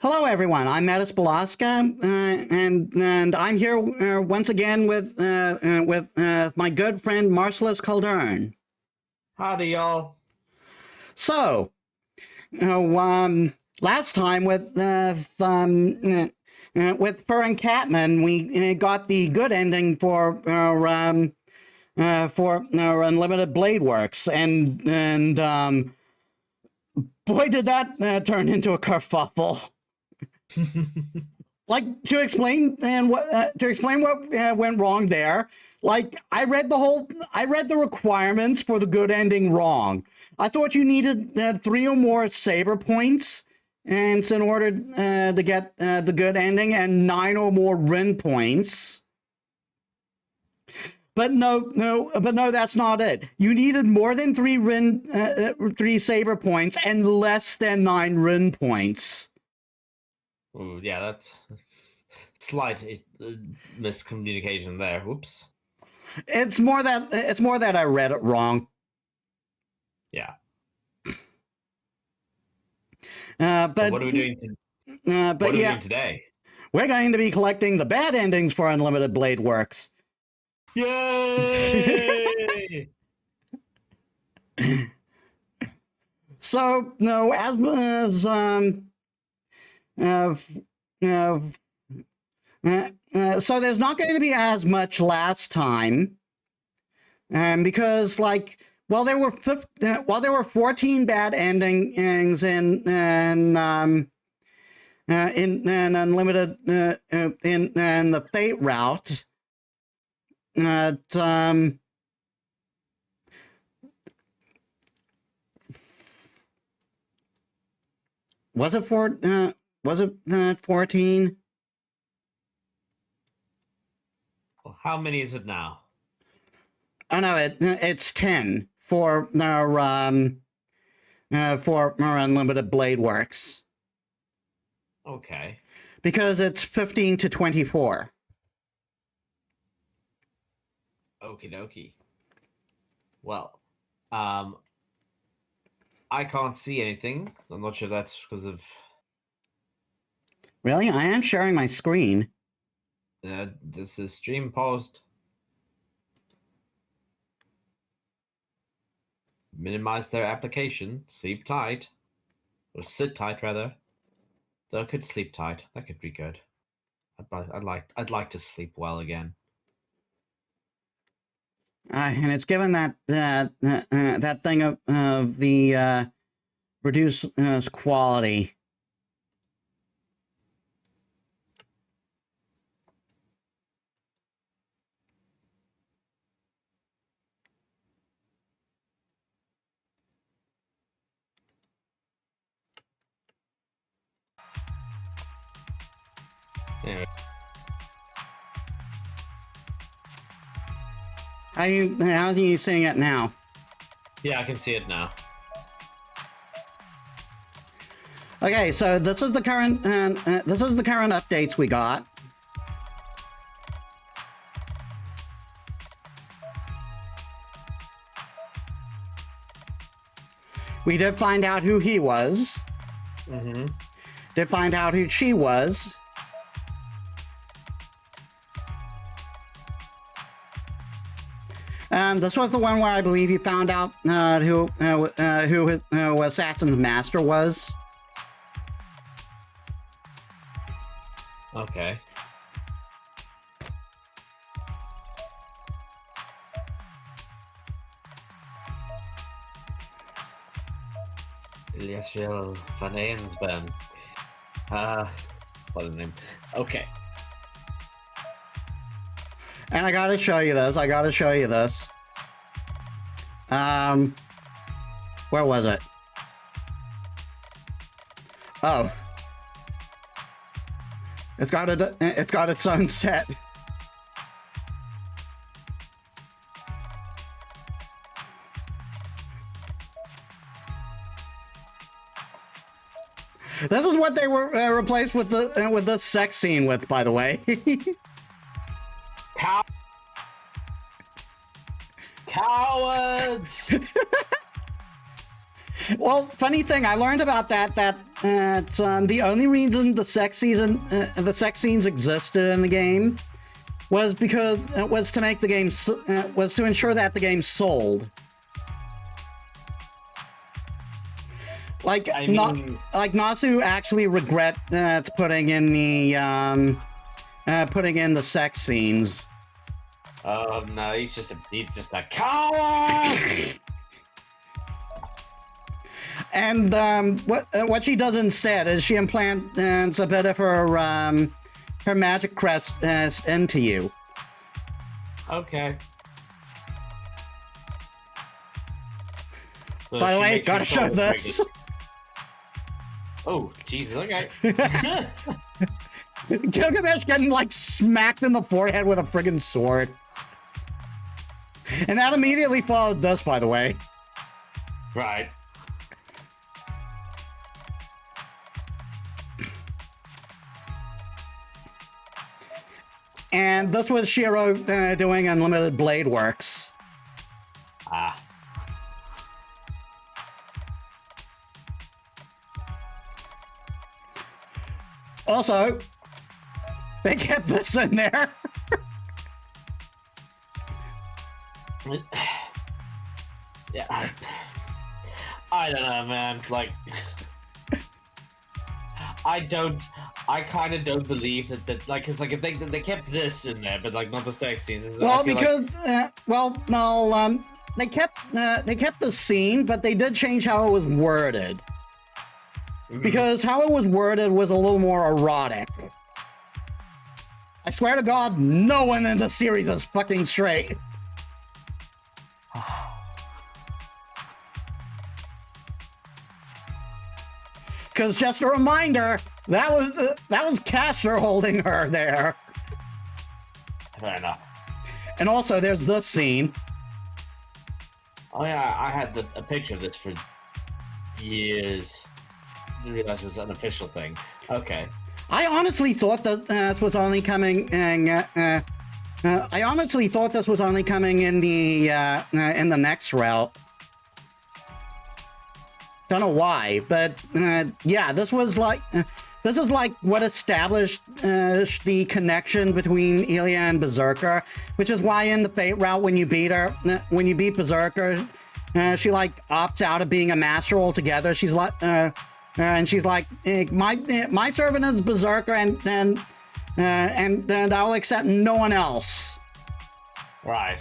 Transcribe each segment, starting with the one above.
Hello, everyone. I'm Metis Balaska, and I'm here once again with my good friend Marcellus Calderon. Howdy, y'all. So, last time with Fur and Catman, we got the good ending for Unlimited Blade Works, and boy, did that turn into a kerfuffle. Like, to explain what went wrong there. Like, I read the requirements for the good ending wrong. I thought you needed 3 or more saber points, and in order to get the good ending, and 9 or more Rin points. But no, that's not it. You needed more than 3 saber points and less than 9 Rin points. Ooh, yeah, that's slight miscommunication there. Whoops. It's more that I read it wrong. Yeah. But so what are we doing? What are we doing today? We're going to be collecting the bad endings for Unlimited Blade Works. Yay! So no, so there's not going to be as much last time, because there were 14 bad endings in Unlimited in the Fate route. Was it 14? Well, how many is it now? Oh no, it's 10 for our Unlimited Blade Works. Okay. Because it's 15 to 24. Okie dokie. Well, I can't see anything. I'm not sure if that's because of... Really? I am sharing my screen. This is stream paused. Minimize their application. Sleep tight. Or sit tight, rather. Though I could sleep tight. That could be good. I'd like to sleep well again. And it's given that thing of the reduced quality. Anyway. How are you seeing it now? Yeah, I can see it now. Okay, so this is the current updates we got. We did find out who he was. Mm-hmm. Did find out who she was. This was the one where I believe you found out who Assassin's Master was. Okay. Eliashel van Eensben. What a name. Okay. And I gotta show you this. Where was it? Oh. It's got its own set. This is what they were replaced with the sex scene with, by the way. Cowards! Well, funny thing, I learned about that that the only reason the sex scenes existed in the game was because was to make the game was to ensure that the game sold. Like Nasu actually regret putting in the sex scenes. Oh no, he's just a coward. And what she does instead is she implants a bit of her magic crest into you. Okay. So By the she way, makes gotta you show so this. pregnant. Oh, Jesus, okay. Gilgamesh getting like smacked in the forehead with a friggin' sword. And that immediately followed this, by the way. Right. And this was Shiro doing Unlimited Blade Works. Ah. Also, they kept this in there. Yeah, I don't know, man. Like, I kind of don't believe that like, it's like if they kept this in there, but like not the sex scenes. Well, because they kept the scene, but they did change how it was worded. Mm-hmm. Because how it was worded was a little more erotic. I swear to God, no one in the series is fucking straight. Because just a reminder, that was Castor holding her there. Fair enough. And also, there's this scene. Oh yeah, I had a picture of this for years. Didn't realize it was an official thing. Okay. I honestly thought that this was only coming, I honestly thought this was only coming in the next route. Don't know why, but yeah, this is like what established the connection between Ilya and Berserker, which is why in the Fate route, when you beat Berserker, she like opts out of being a master altogether. She's like, and she's like, my servant is Berserker, and I'll accept no one else. Right.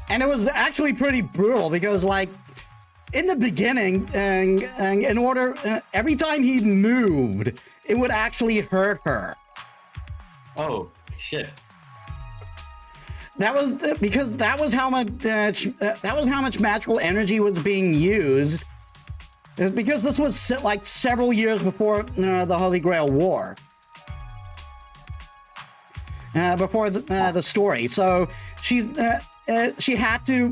And it was actually pretty brutal because, like, in the beginning, and in order, every time he moved, it would actually hurt her. Oh shit! That was because that was how much magical energy was being used. Because this was like several years before the Holy Grail War. Before the story, so she had to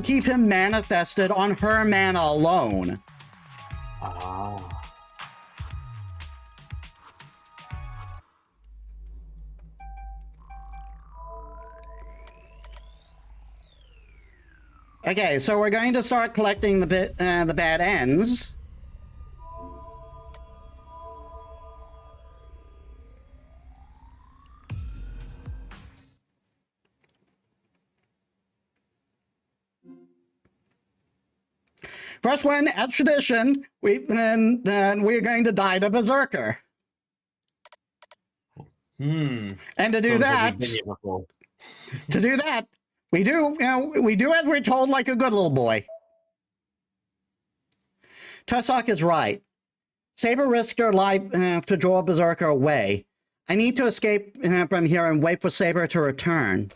keep him manifested on her mana alone. Ah. Okay, so we're going to start collecting the bad ends. First one, as tradition, we're going to die to Berserker. And to do that, we do as we're told, like a good little boy. Tusok is right. Saber risked her life to draw Berserker away. I need to escape from here and wait for Saber to return.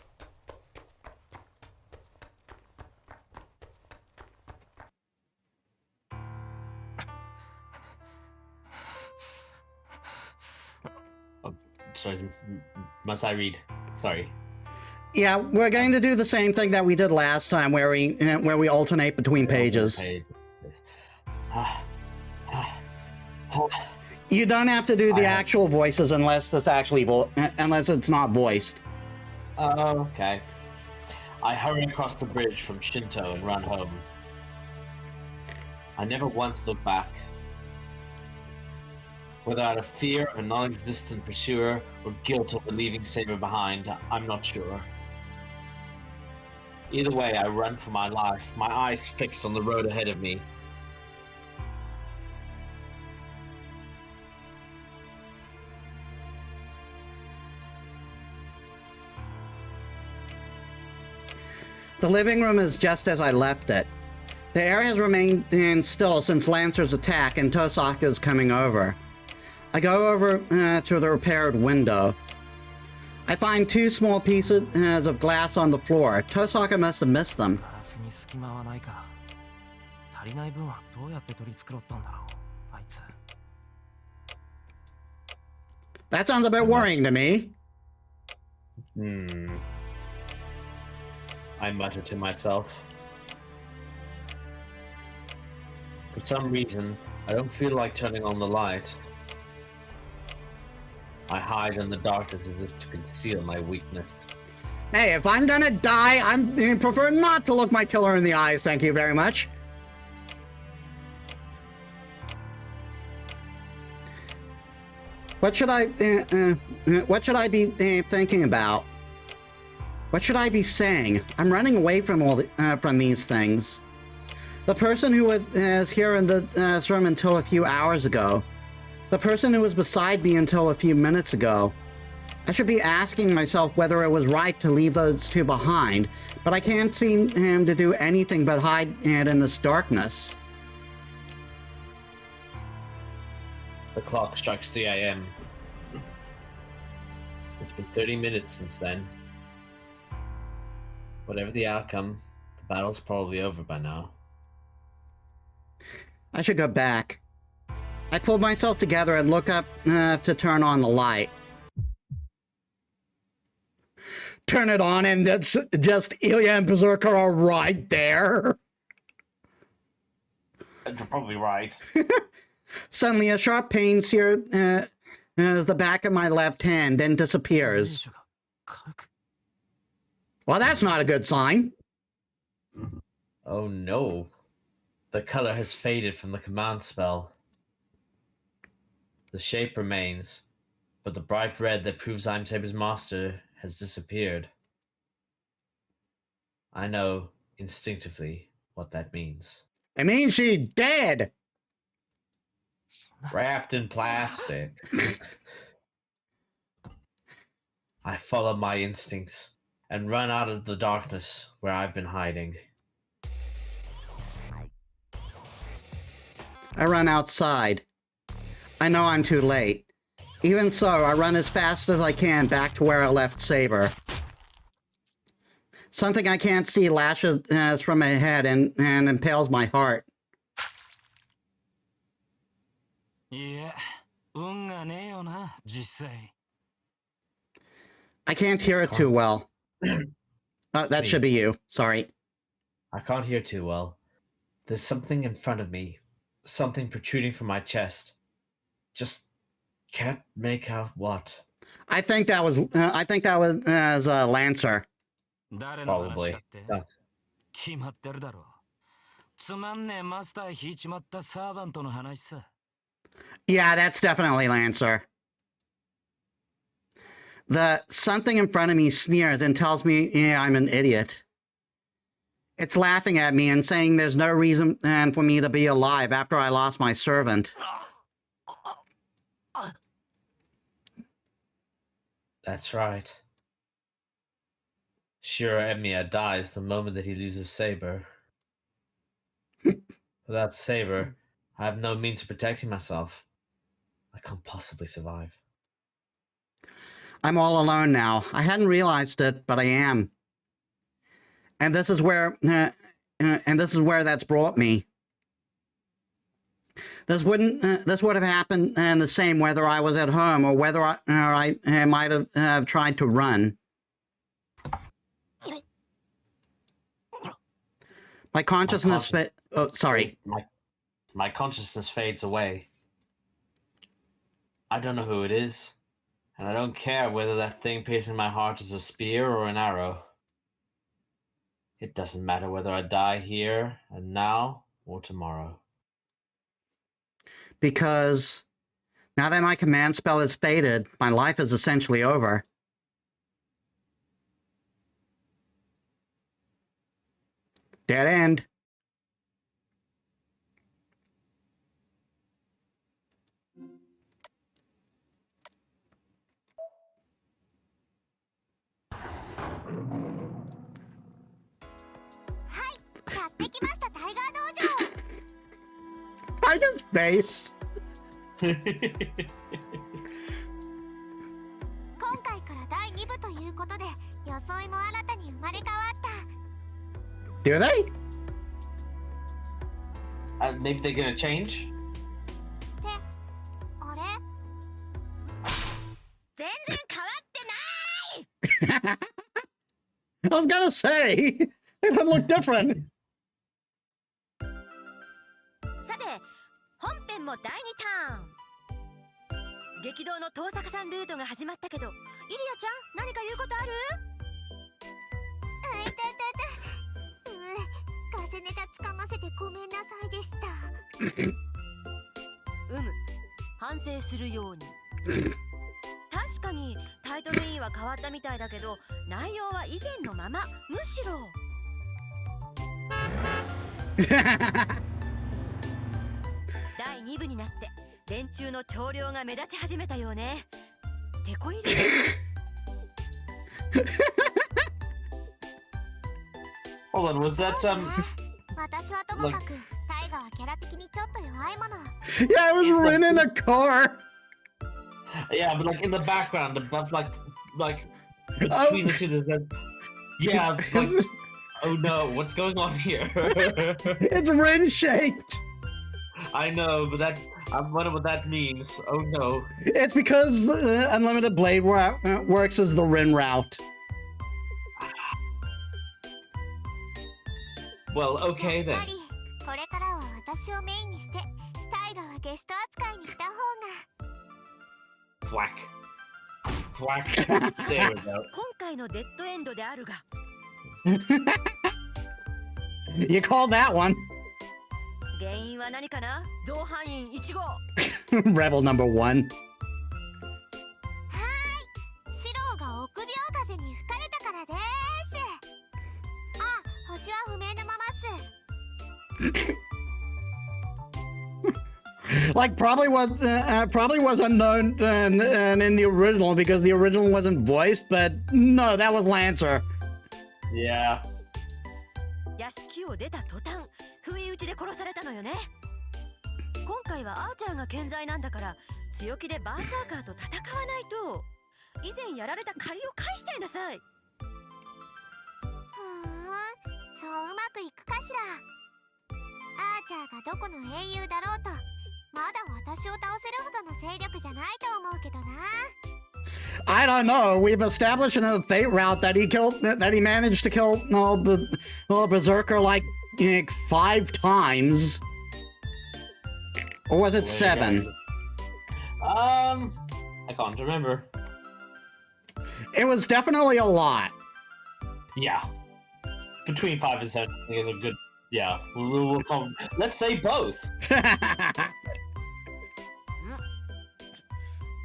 Sorry, must I read? Sorry. Yeah, we're going to do the same thing that we did last time, where we alternate between pages. You don't have to do the actual voices unless it's actually unless it's not voiced. Oh, okay. I hurry across the bridge from Shinto and run home. I never once look back. Whether out of fear of a non-existent pursuer or guilt over leaving Saber behind, I'm not sure. Either way, I run for my life, my eyes fixed on the road ahead of me. The living room is just as I left it. The area has remained still since Lancer's attack and Tosaka's coming over. I go over to the repaired window. I find 2 small pieces of glass on the floor. Tosaka must have missed them. ガラスに隙間はないか。足りない分はどうやって取り繕ったんだろう、あいつ。That sounds a bit worrying to me. I mutter to myself. For some reason, I don't feel like turning on the light. I hide in the darkness as if to conceal my weakness. Hey, if I'm gonna die, I prefer not to look my killer in the eyes, thank you very much. What should I be thinking about? What should I be saying? I'm running away from from these things. The person who was here in the room until a few hours ago. The person who was beside me until a few minutes ago. I should be asking myself whether it was right to leave those 2 behind, but I can't seem to do anything but hide in this darkness. The clock strikes 3 a.m. It's been 30 minutes since then. Whatever the outcome, the battle's probably over by now. I should go back. I pulled myself together and look up to turn on the light. Turn it on and it's just Ilya and Berserker are right there. You're probably right. Suddenly a sharp pain sears the back of my left hand, then disappears. Well, that's not a good sign. Oh no. The color has faded from the command spell. The shape remains, but the bright red that proves I'm Saber's master has disappeared. I know, instinctively, what that means. It means she's dead. Wrapped in plastic. I follow my instincts and run out of the darkness where I've been hiding. I run outside. I know I'm too late. Even so, I run as fast as I can back to where I left Saber. Something I can't see lashes from my head and impales my heart. いや、運がねえよな、実際。I can't hear it too well. That should be you. Sorry. I can't hear too well. There's something in front of me. Something protruding from my chest. Just can't make out what. I think that was Lancer. 誰の話 Probably. かって Not. 決まってるだろう。つまんねえマスター引いちまったサーバントの話さ。Yeah, that's definitely Lancer. The something in front of me sneers and tells me I'm an idiot. It's laughing at me and saying there's no reason for me to be alive after I lost my servant. That's right. Sure, Emiya dies the moment that he loses Saber. Without Saber, I have no means of protecting myself. I can't possibly survive. I'm all alone now. I hadn't realized it, but I am. And this is where that's brought me. This would have happened the same whether I was at home or whether I might have tried to run. My consciousness. Sorry. My consciousness fades away. I don't know who it is, and I don't care whether that thing piercing my heart is a spear or an arrow. It doesn't matter whether I die here and now or tomorrow. Because now that my command spell is faded, my life is essentially over. Dead end. Tiger's face. 今回から第2部ということで装いも新たに生まれ変わった。 Do they? Maybe they're gonna change? ってあれ全然変わってない。 I was gonna say, they don't look different. さて本編も第2ターン。激動の遠坂さんルートが始まったけど、イリアちゃん何か言うことある？風ネタつかませてごめんなさいでした。反省するように。確かにタイトルインは変わったみたいだけど、内容は以前のまま、むしろ。第2部になって連中の長領が目立ち始めたようね。てこ入れ。Hold on, was that 私はともかくタイガはキャラ的にちょっと弱いもの。 Yeah, it was written in a car. Yeah, but like in the background, like between the two, there's that. Yeah, like, oh no, what's going on here? It's Rin shaped. I know, but I'm wondering what that means. Oh no. It's because Unlimited Blade works as the Rin route. Well, okay や then. っぱりこれからは私をメインにしてタイガはゲスト扱いにした方が。 Thwack. Thwack. There we go. 今回のデッドエンドであるが。 You call that one. 原因は何かな？同伴員1号。 Rebel number 1. はーい。シローが臆病風に吹かれたからです。あ、星は不明のままっす。 Like probably was unknown in the original because the original wasn't voiced, but no, that was Lancer. Yeah. 屋敷を出た途端、不意打ちで殺されたのよね。今回はアーチャーが健在なんだから、強気でバーサーカーと戦わないと。以前やられた借りを返しちゃいなさい。そううまくいくかしら。アーチャーがどこの英雄だろうと、まだ私を倒せるほどの勢力じゃないと思うけどな。 I don't know. We've established in the Fate route that he managed to kill Berserker like 5 times. Or was it 7? I can't remember. It was definitely a lot. Yeah. Between 5 and 7, I think is a good. Yeah, we'll call. Let's say both.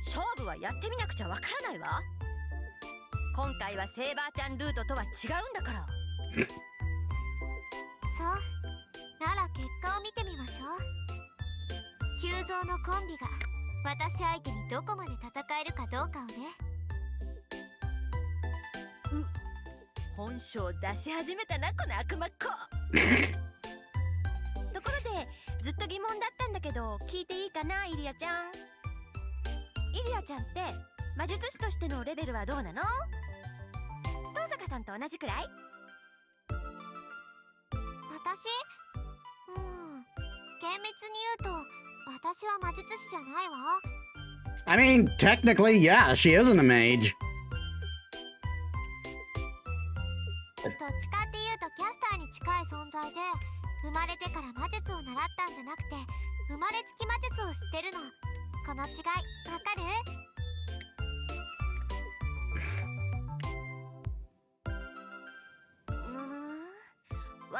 勝負はやってみなくちゃわからないわ。今回はセーバーちゃんルートとは違うんだから。そうなら結果を見てみましょう。急増のコンビが私相手にどこまで戦えるかどうかをね。本性出し始めたな、この悪魔っ子。ところでずっと疑問だったんだけど、聞いていいかな、イリアちゃん。イリアちゃんって魔術師としてのレベルはどうなの？遠坂さんと同じくらい？私？厳密に言うと私は魔術師じゃないわ。 I mean, technically, yeah, she isn't a mage. どっちかっていうとキャスターに近い存在で、生まれてから魔術を習ったんじゃなくて生まれつき魔術を知ってるの。この違いわかる？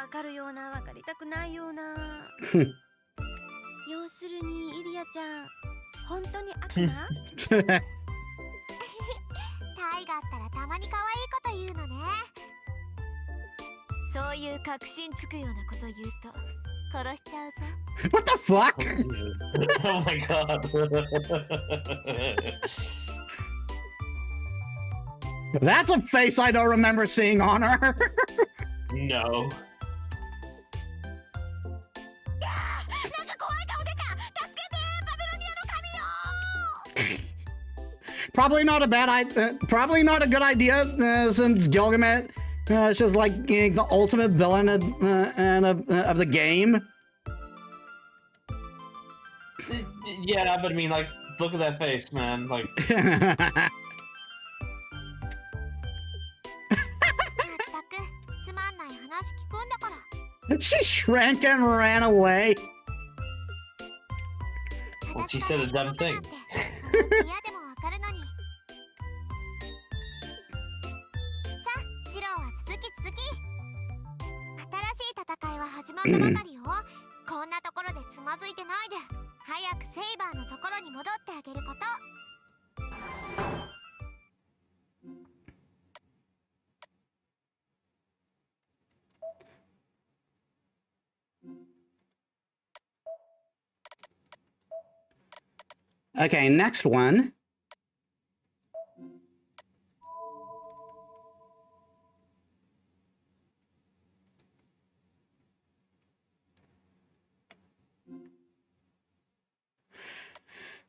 わかるようなわかりたくないような要するにイリアちゃん本当に悪魔タイガったらたまに可愛いこと言うのねそういう確信つくようなこと言うと殺しちゃうぞ What the fuck? Oh my god. That's a face I don't remember seeing on her. No. なんか怖い顔出た助けてバベロニアの神よ Probably not a probably not a good idea since Gilgamesh is just like the ultimate villain of the game. Yeah, but I mean, like, look at that face, man. Like, she shrank and ran away. well, she said a dumb thing. こんなところでつまずいてないで早くセイバーのところに戻ってあげること Okay, next one.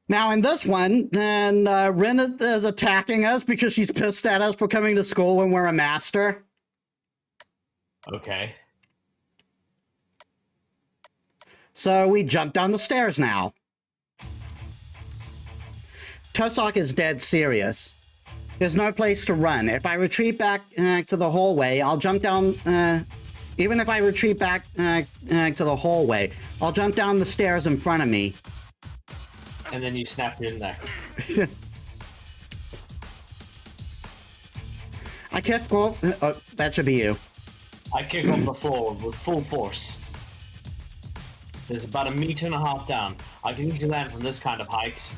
Now, in this one, and Rin is attacking us because she's pissed at us for coming to school when we're a master. Okay. So we jump down the stairs now. Tusok is dead serious. There's no place to run. If I retreat back to the hallway, I'll jump down... even if I retreat back to the hallway, I'll jump down the stairs in front of me. And then you snap your neck. I kick... Oh, that should be you. I kick off the floor with full force. There's about 1.5 meters down. I can easily land from this kind of height.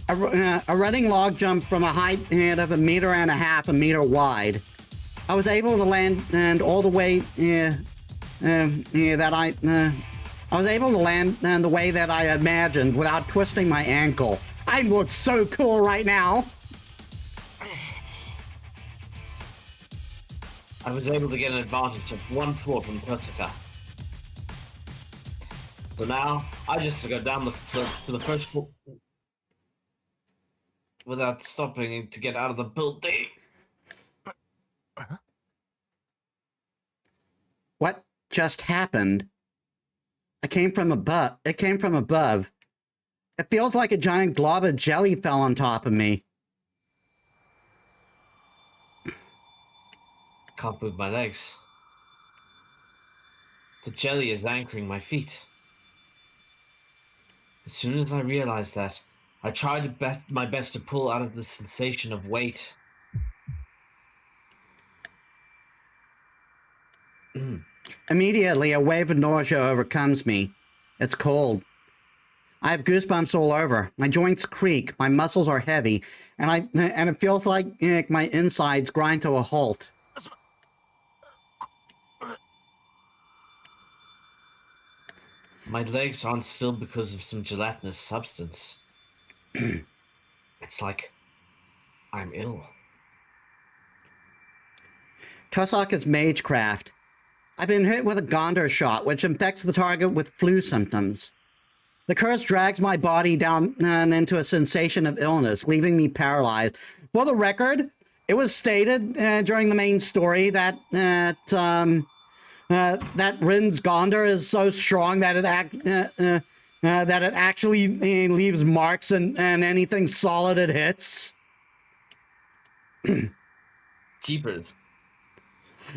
A running log jump from a height of 1.5 meters, 1 meter wide. I was able to land all the way I was able to land the way that I imagined without twisting my ankle. I look so cool right now. I was able to get an advantage of 1 floor from Kurtzaka. So now, I just go down to the first floor without stopping to get out of the building. What just happened? It came from above. It feels like a giant glob of jelly fell on top of me. Can't move my legs. The jelly is anchoring my feet. As soon as I realized that, I tried my best to pull out of the sensation of weight. Immediately, a wave of nausea overcomes me. It's cold. I have goosebumps all over. My joints creak, my muscles are heavy, and it feels like my insides grind to a halt. My legs aren't still because of some gelatinous substance. It's like I'm ill. Tusok is magecraft. I've been hit with a Gondor shot, which infects the target with flu symptoms. The curse drags my body down into a sensation of illness, leaving me paralyzed. For the record, it was stated during the main story that that Rin's Gondor is so strong that it actually leaves marks and anything solid it hits. Jeepers.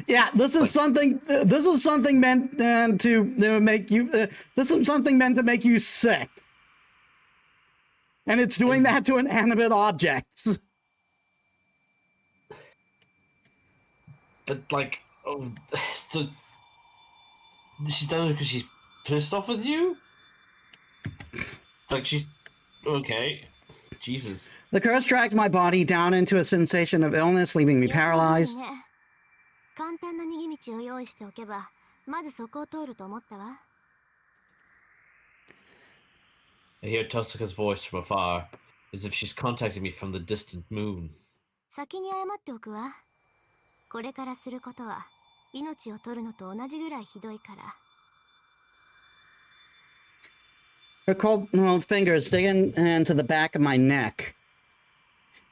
Yeah, this is something. This is something meant to make you. This is something meant to make you sick, and it's doing that to inanimate objects. But like, oh, so she does it because she's pissed off with you. Like she's okay. Jesus. The curse dragged my body down into a sensation of illness, leaving me paralyzed. 簡単な逃げ道を用意しておけば、まずそこを通ると思ったわ。I hear Tosaka's voice from afar, as if she's contacting me from the distant moon. 先に謝っておくわ。これからすることは、命を取るのと同じぐらいひどいから。Her cold fingers dig into the back of my neck.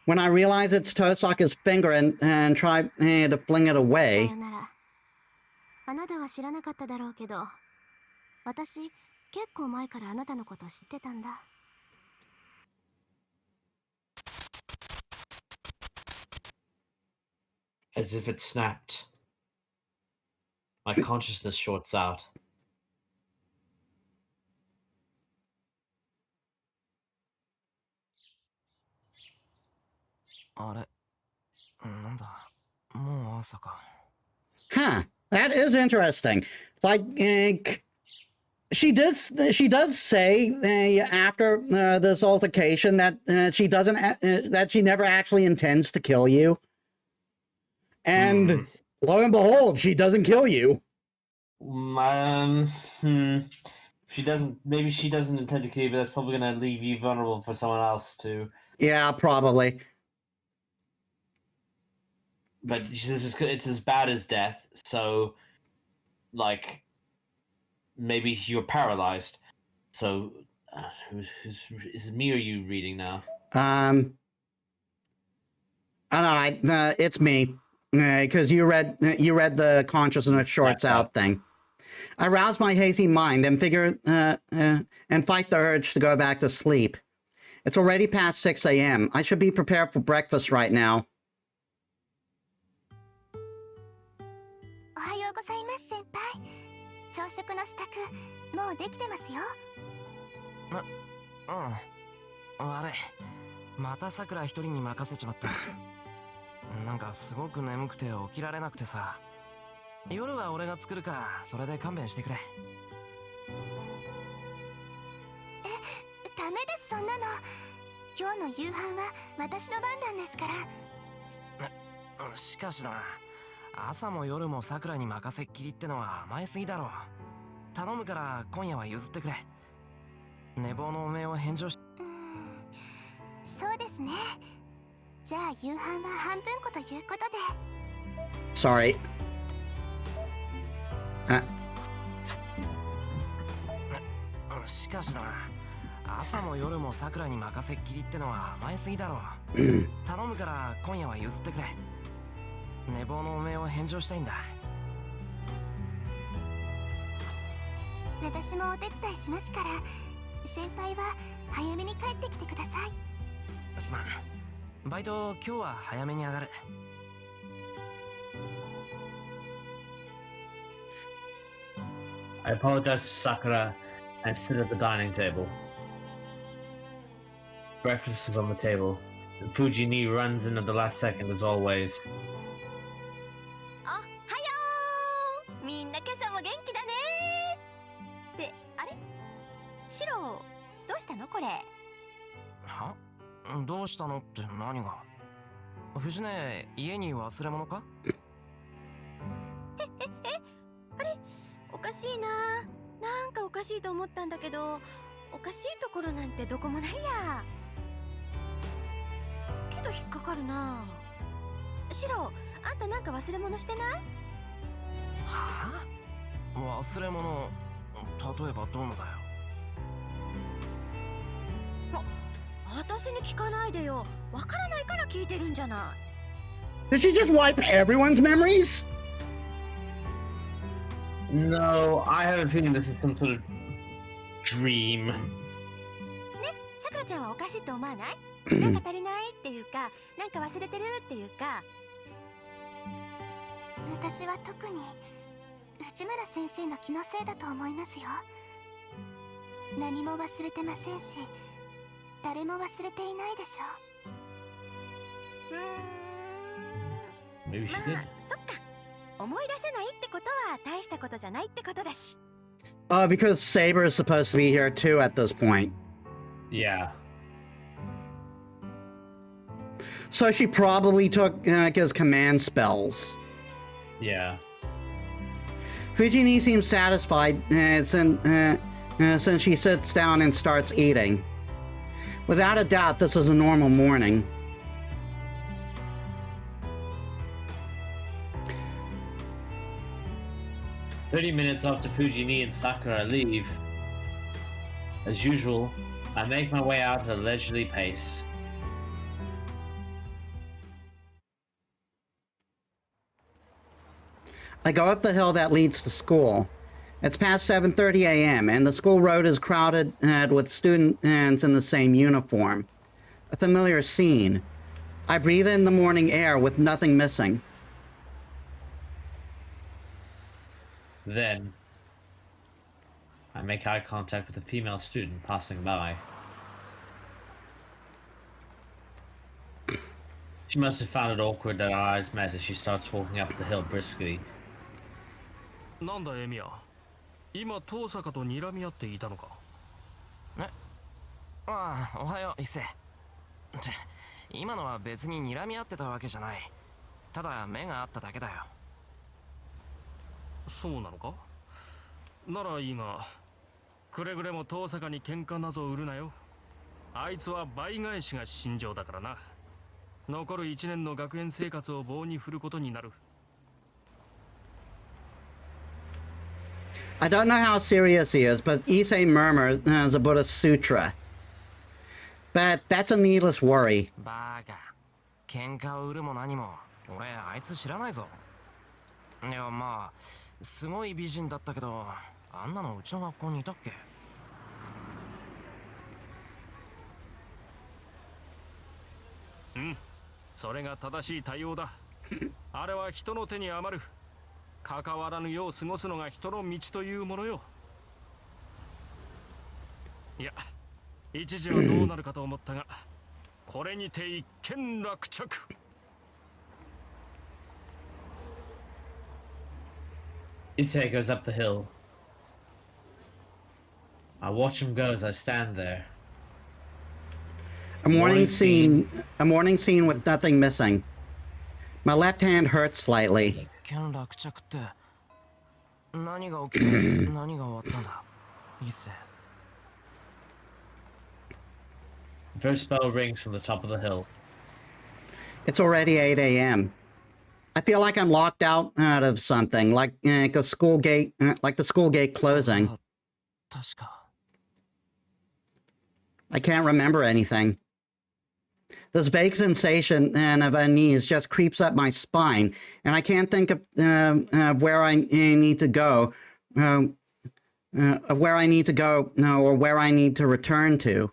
When I realize it's Tosaka's finger and try to fling it away. さよなら。あなたは知らなかっただろうけど、私、結構前からあなたのこと知ってたんだ。As if it snapped. My consciousness shorts out. あれ、なんだ、もう朝か。Huh, that is interesting. Like, she does say after this altercation that she doesn't that she never actually intends to kill you, and lo and behold, she doesn't kill you. She doesn't. Maybe she doesn't intend to kill you, but that's probably gonna leave you vulnerable for someone else to. Yeah, probably. But she says it's as bad as death, so like maybe you're paralyzed. So is it me or you reading now? I don't know. It's me, because you read the consciousness shorts out thing. I rouse my hazy mind and and fight the urge to go back to sleep. It's already past 6 a.m. I should be prepared for breakfast right now. おはようございます先輩。朝食の支度もうできてますよ。悪い。またさくら一人に任せちまった。なんかすごく眠くて起きられなくてさ。夜は俺が作るからそれで勘弁してくれ。ダメですそんなの。今日の夕飯は私の番なんですから。しかしだな。朝も夜もさくらに任せっきりってのは甘えすぎだろう。頼むから今夜は譲ってくれ。寝坊のおめえを返上し。そうですね。じゃあ夕飯は半分こということで。Sorry. しかしだな。朝も夜もさくらに任せっきりってのは甘えすぎだろう。頼むから今夜は譲ってくれ。寝坊のおめえを返上したいんだ。私もお手伝いしますから、先輩は早めに帰ってきてください。すまん。バイト今日は早めに上がる。I apologize to Sakura and sit at the dining table. Breakfast is on the table. And Fujini runs in at the last second as always. おはよう。みんな今朝も元気だね。ってあれ？シロどうしたのこれ？は？どうしたのって何が？藤根家に忘れ物か？あれおかしいな。なんかおかしいと思ったんだけど、おかしいところなんてどこもないや。けど引っかかるな。シロ、あんたなんか忘れ物してない？はあ？忘れ物、例えばどうのだよ。私に聞かないでよ。わからないから聞いてるんじゃない。Did she just wipe everyone's memories? No, I have a feeling this is some sort of dream. ね、さくらちゃんはおかしいと思わない？なんか足りないっていうか、なんか忘れてるっていうか。私は特に内村先生の気のせいだと思いますよ。何も忘れてませんし、誰も忘れていないでしょう。Maybe she ま did. あ、そっか。思い出せないってことは大したことじゃないってことだし。Because Saber is supposed to be here too at this point. Yeah. So she probably took his command spells. Yeah. Fujini seems satisfied since she sits down and starts eating. Without a doubt, this is a normal morning. "30 minutes after Fujini and Sakura leave. As usual, I make my way out at a leisurely pace. I go up the hill that leads to school. It's past 7:30 a.m. and the school road is crowded with students in the same uniform. A familiar scene. I breathe in the morning air with nothing missing. Then, I make eye contact with a female student passing by. She must have found it awkward that our eyes met as she starts walking up the hill briskly. なんだエミヤ、今遠坂と睨み合っていたのか。ああ、おはよう、一世。って今のは別に睨み合ってたわけじゃない。ただ目があっただけだよ。そうなのか。ならいいが、くれぐれも遠坂に喧嘩なぞ売るなよ。あいつは倍返しが心情だからな。残る1年の学園生活を棒に振ることになる。I don't know how serious he is, but Issei murmurs a Buddhist sutra. But that's a needless worry. バーカ、喧嘩を売るも何も、俺あいつ知らないぞ。いやまあ、すごい美人だったけど、あんなのうちの学校にいたっけ？うん、それが正しい対応だ。あれは人の手に余る。関わらぬよう過ごすのが人の道というものよ。いや、一時はどうなるかと思ったが、これにて一件落着。Issei goes up the hill. I watch him go as I stand there. A morning scene with nothing missing. My left hand hurts slightly. 一件落着って何が起きて何が終わったんだ、一世。The first bell rings from the top of the hill. It's already 8 a.m. I feel like I'm locked out of something, like a school gate, like the school gate closing. 確か。I can't remember anything. This vague sensation of unease just creeps up my spine, and I can't think of where I need to go, or where I need to return to.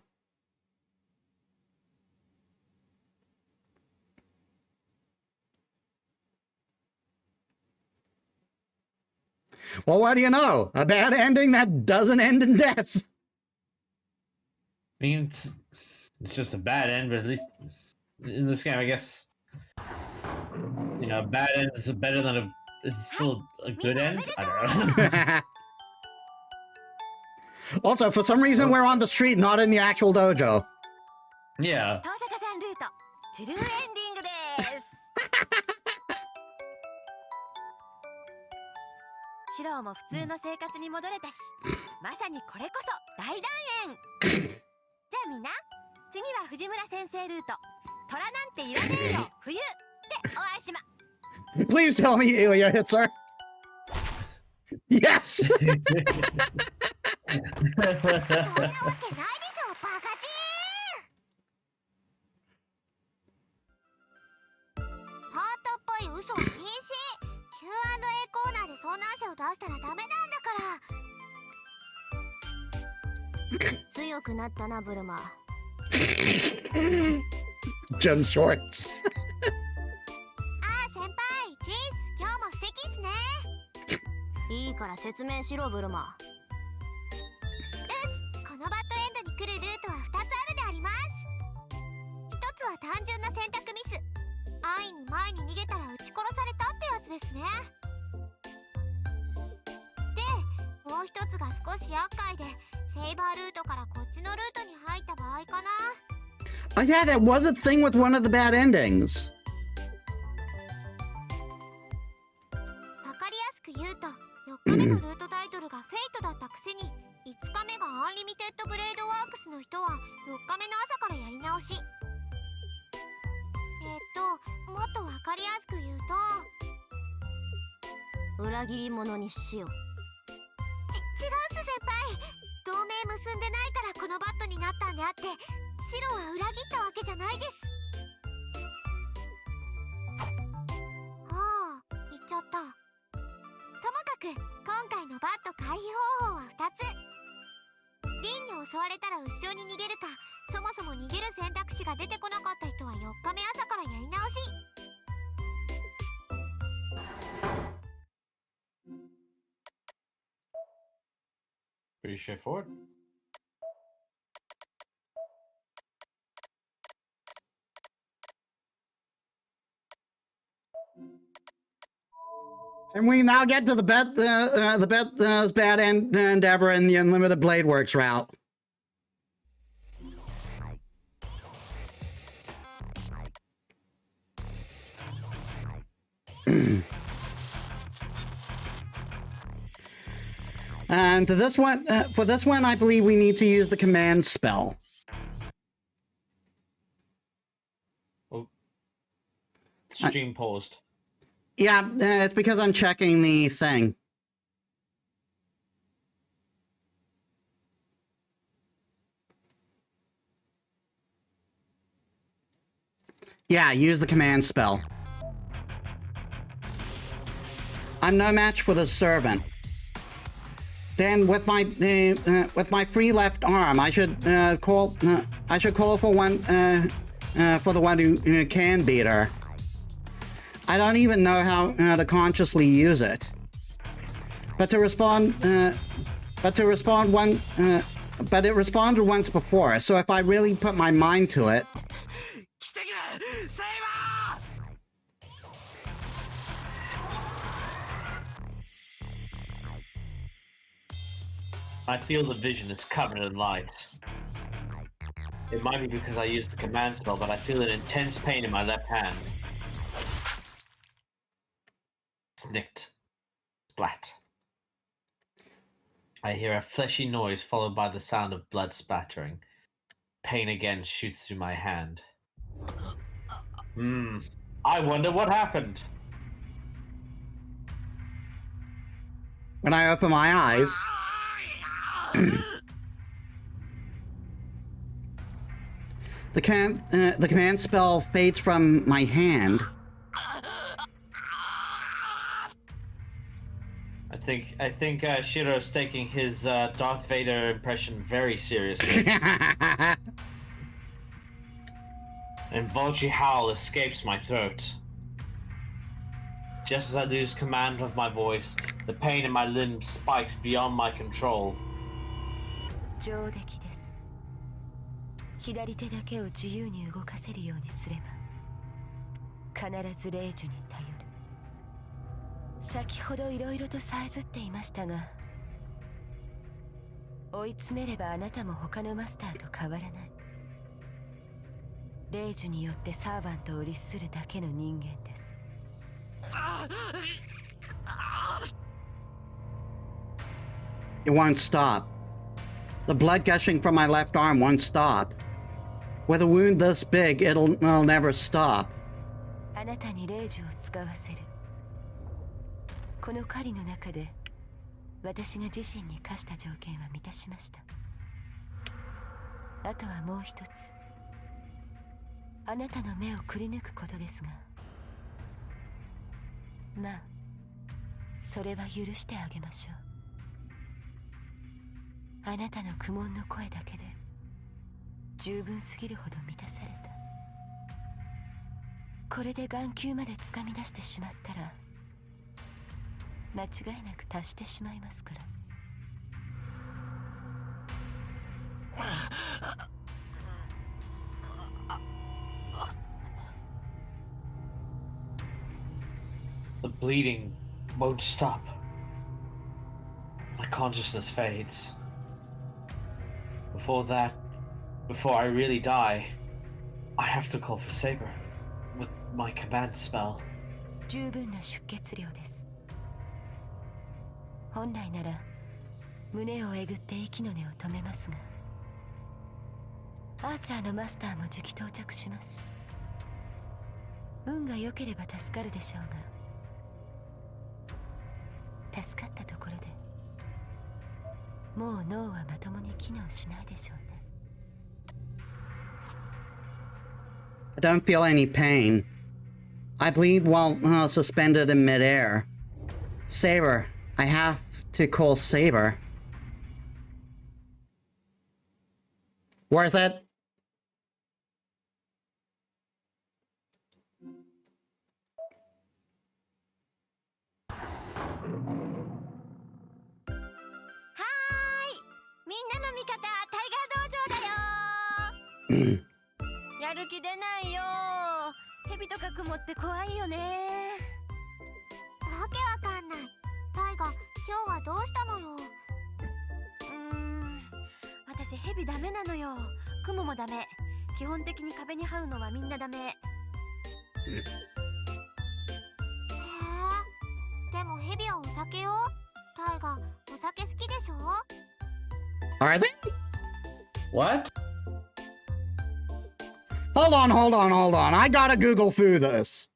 Well, what do you know? A bad ending that doesn't end in death. I mean, it's just a bad end, but at least in this game, I guess, you know, a bad end is better than it's still a good end. I don't know. Also, for some reason, we're on the street, not in the actual dojo. Yeah. 遠坂さんルート、トゥルーエンディングです。シローも普通の生活に戻れたし、まさにこれこそ大団円。じゃあみんな、次は藤村先生ルート、虎なんていらねえよ冬でお会いしま。Please tell me Ilya hits her. Yes. そんなわけないでしょ、バカチン。ハートっぽい嘘禁止。Q&A コーナーでそんな汗を出したらダメなんだから。強くなったな、ブルマ。Gym shorts. ああ、先輩、チーズ、今日も素敵っすね。いいから説明しろ、ブルマ。このバッドエンドに来るルートは2つあるであります。1つは単純な選択ミス。安易に前に逃げたら撃ち殺されたってやつですね。セイバールートからこっちのルートに入った場合かな。 Oh yeah, there was a thing with one of the bad endings. わかりやすく言うと、4日目のルートタイトルがフェイトだったくせに、5日目がアンリミテッドブレードワークスの人は4日目の朝からやり直し。もっとわかりやすく言うと、裏切り者にしよう。違うっす先輩。同盟結んでないからこのバットになったんであって、白は裏切ったわけじゃないです。ああ、言っちゃった。ともかく今回のバット回避方法は2つ。リンに襲われたら後ろに逃げるか、そもそも逃げる選択肢が出てこなかった人は4日目朝からやり直し。 Pretty straightforward. And we now get to the bad endeavor in the Unlimited Blade Works route. And to this one, for this one, I believe we need to use the command spell. Oh. Stream paused. Yeah, it's because I'm checking the thing. Yeah, use the command spell. I'm no match for the servant. Then with my free left arm, I should call for one for the one who can beat her. I don't even know how to consciously use it. But it responded once before. So if I really put my mind to it. I feel the vision is covered in light. It might be because I used the command spell, but I feel an intense pain in my left hand. Snicked. Splat. I hear a fleshy noise followed by the sound of blood spattering. Pain again shoots through my hand. I wonder what happened. When I open my eyes, the command spell fades from my hand. I think Shiro's taking his Darth Vader impression very seriously. An involuntary howl escapes my throat. Just as I lose command of my voice, the pain in my limbs spikes beyond my control. 上出来です。左手だけを自由に動かせるようにすれば、必ず霊樹に頼る。先ほどいろいろとさえずっていましたが、追い詰めればあなたも他のマスターと変わらない。霊樹によってサーバントを律するだけの人間です。It won't stop. The blood gushing from my left arm won't stop. With a wound this big, it'll never stop. あなたに霊樹を使わせる。この狩りの中で私が自身に課した条件は満たしました。あとはもう一つ、あなたの目をくり抜くことですが、まあそれは許してあげましょう。あなたの苦悶の声だけで十分すぎるほど満たされた。これで眼球まで掴み出してしまったら間違いなく達してしまいますから。The bleeding won't stop. My consciousness fades. before I really die, I have to call for Saber with my command spell. 十分な出血量です。本来なら胸をえぐって息の根を止めますが、アーチャーのマスターもじき到着します。運が良ければ助かるでしょうが、助かったところでもう脳はまともに機能しないでしょうね。 I don't feel any pain. I bleed while suspended in midair. Saber. I have to call Saber. Worth it? Hi! みんなの味方、タイガー道場だよ。やる気出ないよ。蛇とか雲って怖いよね。わけわかんない。タイガ、今日はどうしたのよ。私蛇ダメなのよ。雲もダメ。基本的に壁に這うのはみんなダメ。へえ。でも蛇はお酒よ。タイガ、お酒好きでしょ？ Are they? What? Hold on. I gotta Google through this.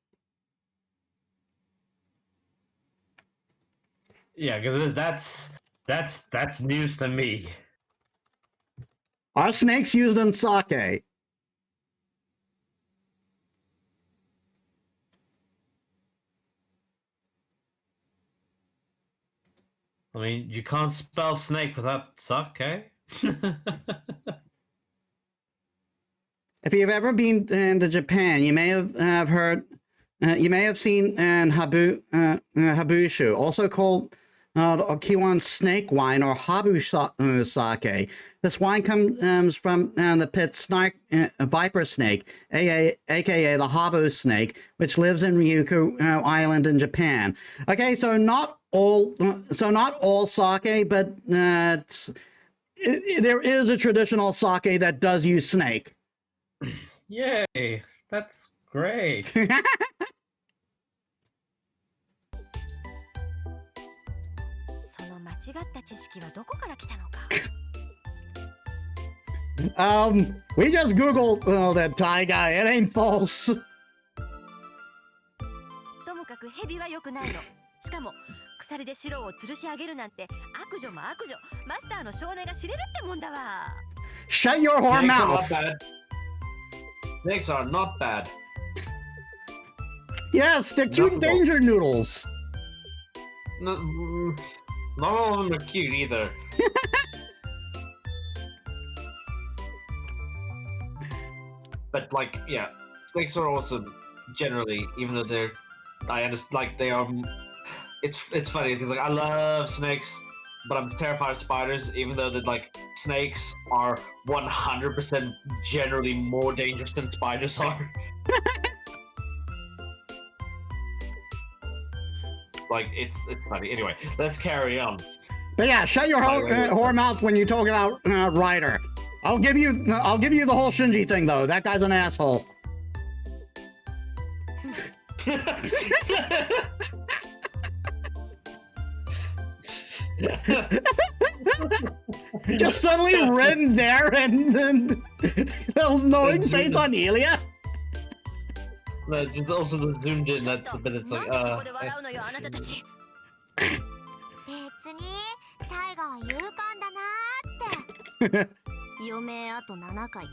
Yeah, because that's news to me. Are snakes used in sake? I mean, you can't spell snake without sake. If you've ever been to Japan, you may have heard, you may have seen habushu, also called Kiwan snake wine or habu sake. This wine comes from the pit viper snake, aka the habu snake, which lives in Ryukyu Island in Japan. Okay, so not all sake, but there is a traditional sake that does use snake. Yay! That's great. その間違った知識はどこから来たのか。We just Googled that Taiga. It ain't false. ともかく蛇は良くないの。しかも鎖で白を吊るし上げるなんて悪女も悪女。マスターの性根が知れるってもんだわ。Shut your whore mouth. Snakes are not bad. Yes, they're cute danger noodles. No, not all of them are cute either. But like, yeah, snakes are also generally, even though I understand, like they are. It's funny because like I love snakes, but I'm terrified of spiders. Even though that like snakes are 100% generally more dangerous than spiders are. Like it's funny. Anyway, let's carry on. But yeah, shut your whore mouth when you talk about Ryder. I'll give you the whole Shinji thing though. That guy's an asshole. Just suddenly Ren there and the knowing face on Elia. No, just also the zoomed in. That's a bit. It's like 別にタイガは勇敢だなーって。余命あと7回か。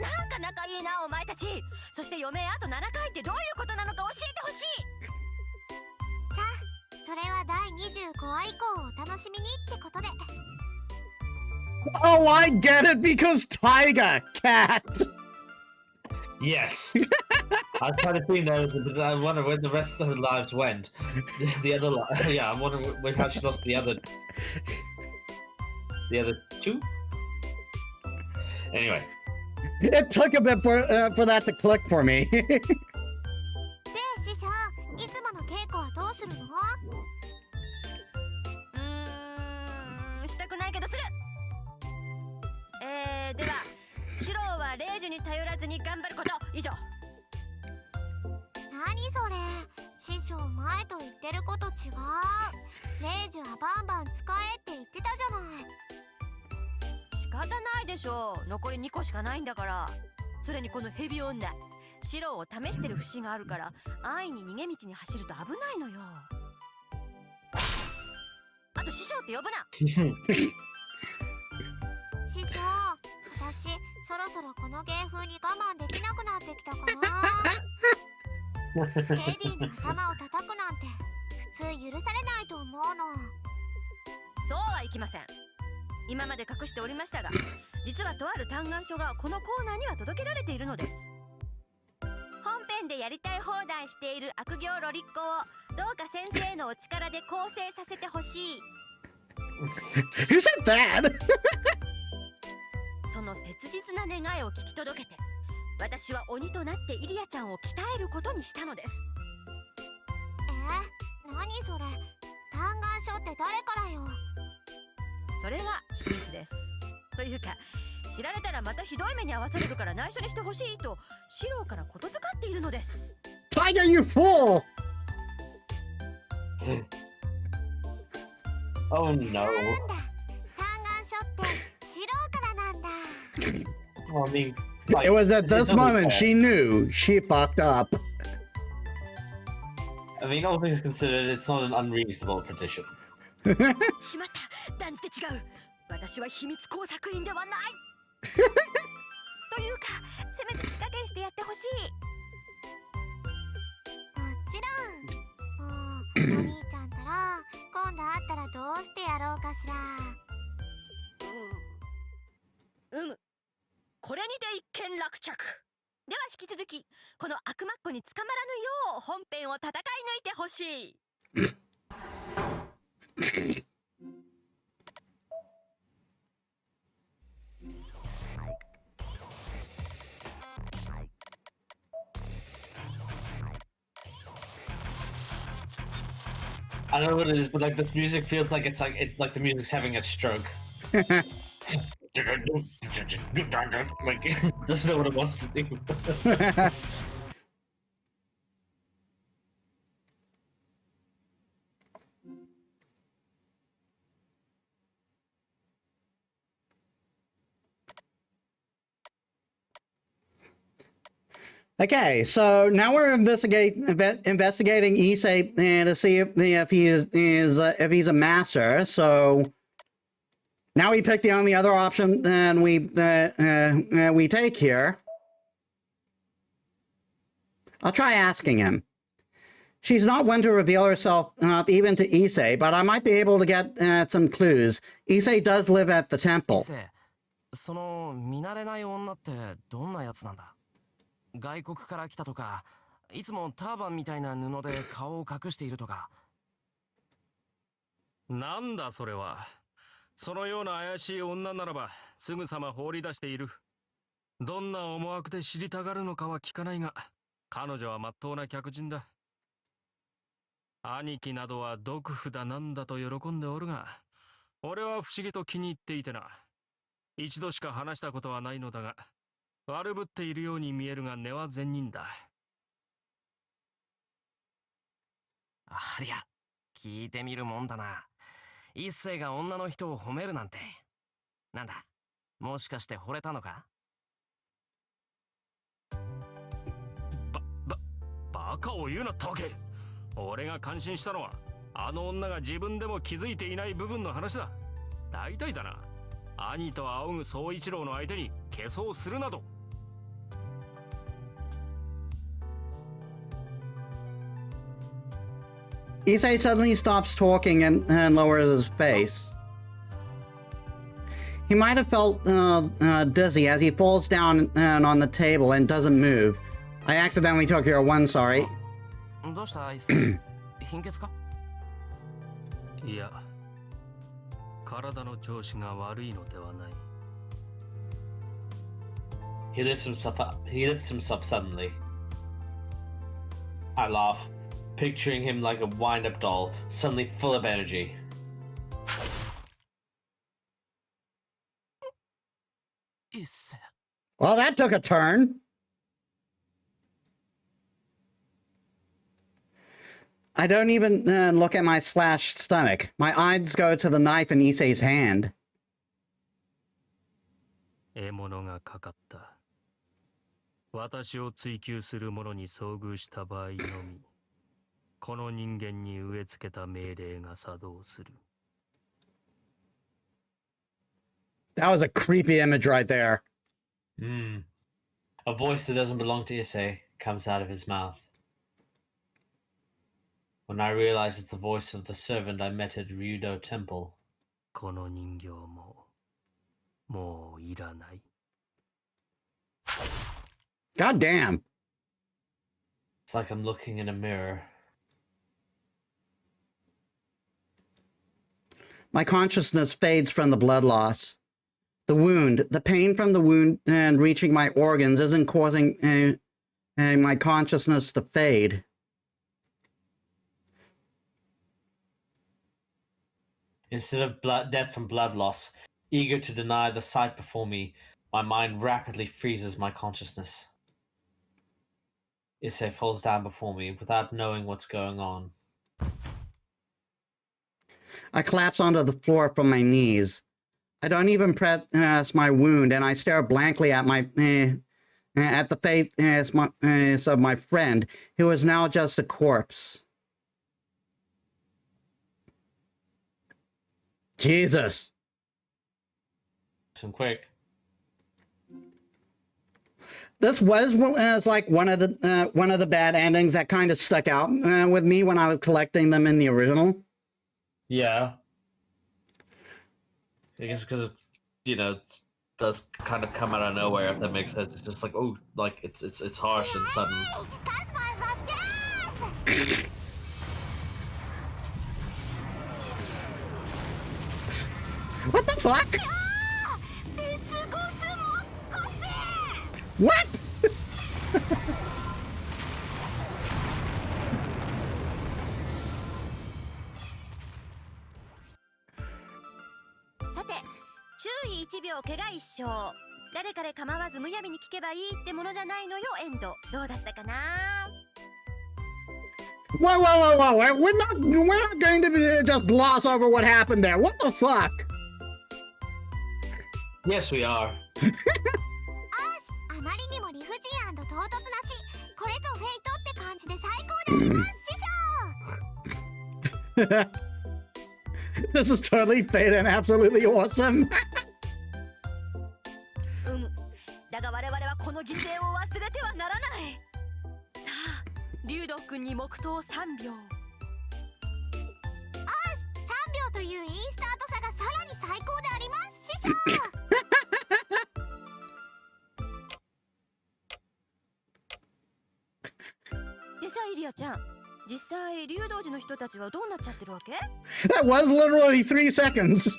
なんか仲いいなお前たち。そして余命あと7回ってどういうことなのか教えてほしい。さあ、それは第25話以降をお楽しみにってことで。Oh, I get it because Taiga cat. yes. I was trying to think that, but I wonder where the rest of her lives went. The other, yeah, I'm wondering how she lost the other two. Anyway. It took a bit for that to click for me. で、師匠、いつもの稽古はどうするの？ジに頼らずに頑張ること。以上。何それ、師匠前と言ってること違う。レイジはバンバン使えって言ってたじゃない。仕方ないでしょう。残り2個しかないんだから。それにこのヘビ女、白を試してる節があるから安易に逃げ道に走ると危ないのよ。あと師匠って呼ぶな。師匠、私そろそろこの芸風に我慢できなくなってきたかな。レディの頭を叩くなんて普通許されないと思うの。そうはいきません。今まで隠しておりましたが、実はとある嘆願書がこのコーナーには届けられているのです。本編でやりたい放題している悪行ロリッコをどうか先生のお力で構成させてほしい。Who said that? その切実な願いを聞き届けて、私は鬼となってイリアちゃんを鍛えることにしたのです。何それ、嘆願書って誰からよ。それは秘密です。というか、知られたらまたひどい目に遭わされるから内緒にしてほしいとシローからことづかっているのです。 Tiger, you fool! Oh なん no. だ、嘆願書ってシローからなんだ。Well, I mean, It was at this it's only moment fair. she knew she fucked up. I mean, all things considered, it's not an unreasonable petition. しまった、断じて違う。私は秘密工作員ではない。というか、せめて手加減してやってほしい。もちろん。もうお兄ちゃんたら今度会ったらどうしてやろうかしら。これにて一件落着。では引き続きこの悪魔っ子に捕まらぬよう本編を戦い抜いてほしい。I don't know what it is, but like this music feels like it's like the music's having a stroke. Like doesn't know what it wants to do. Okay, so now we're investigating Issei and to see if he's a master. So now we pick the only other option and we take here. I'll try asking him. She's not one to reveal herself even to Issei, but I might be able to get some clues. Issei does live at the temple. その見慣れない女ってどんなやつなんだ。外国から来たとか、いつもターバンみたいな布で顔を隠しているとか。なんだそれは。そのような怪しい女ならばすぐさま放り出している。どんな思惑で知りたがるのかは聞かないが、彼女は真っ当な客人だ。兄貴などは毒婦だなんだと喜んでおるが、俺は不思議と気に入っていてな。一度しか話したことはないのだが、悪ぶっているように見えるが根は善人だ。ありゃ、聞いてみるもんだな。一星が女の人を褒めるなんて。なんだ、もしかして惚れたのか？バカを言うなトゲ。俺が感心したのはあの女が自分でも気づいていない部分の話だ。大体だな、兄と仰ぐ宗一郎の相手に化粧するなど。Issei suddenly stops talking and lowers his face. He might have felt dizzy as he falls down on the table and doesn't move. I accidentally took your one, sorry. どうした一星？貧血か？いや、体の調子が悪いのではない。He lifts himself up suddenly. I laugh, picturing him like a wind-up doll, suddenly full of energy. 一星。Well, that took a turn. I don't even look at my slashed stomach. My eyes go to the knife in Issei's hand. 獲物がかかった。私を追求する者に遭遇した場合のみ、この人間に植え付けた命令が作動する。That was a creepy image right there. A voice that doesn't belong to Issei comes out of his mouth. When I realize it's the voice of the servant I met at Ryudo Temple. この人形も、もういらない。God damn. It's like I'm looking in a mirror. My consciousness fades from the blood loss. The wound, the pain from the wound and reaching my organs isn't causing my consciousness to fade. Instead of death from blood loss, eager to deny the sight before me, my mind rapidly freezes my consciousness. Issei falls down before me without knowing what's going on. I collapse onto the floor from my knees. I don't even press my wound, and I stare blankly at at the face of my friend, who is now just a corpse. Jesus. Some quick. This was like one of the bad endings that kind of stuck out with me when I was collecting them in the original. Yeah. I guess because, you know, it does kind of come out of nowhere, if that makes sense. It's just like, oh, like, it's harsh and sudden. What the fuck? What?1秒怪我一生。誰彼構わずむやみに聞けばいいってものじゃないのよ、エンド。どうだったかな？ Whoa. We're not going to just gloss over what happened there. What the fuck? Yes, we are. あまりにも理不尽&唐突なし、これぞフェイトって感じで最高であります、師匠。 This is totally fate and absolutely awesome. だが我々はこの犠牲を忘れてはならない。さあ、リュウド君に黙祷3秒。3秒というインスタート差がさらに最高であります、師匠。でさ、イリアちゃん、実際竜道寺の人たちはどうなっちゃってるわけ？ That was literally 3 seconds.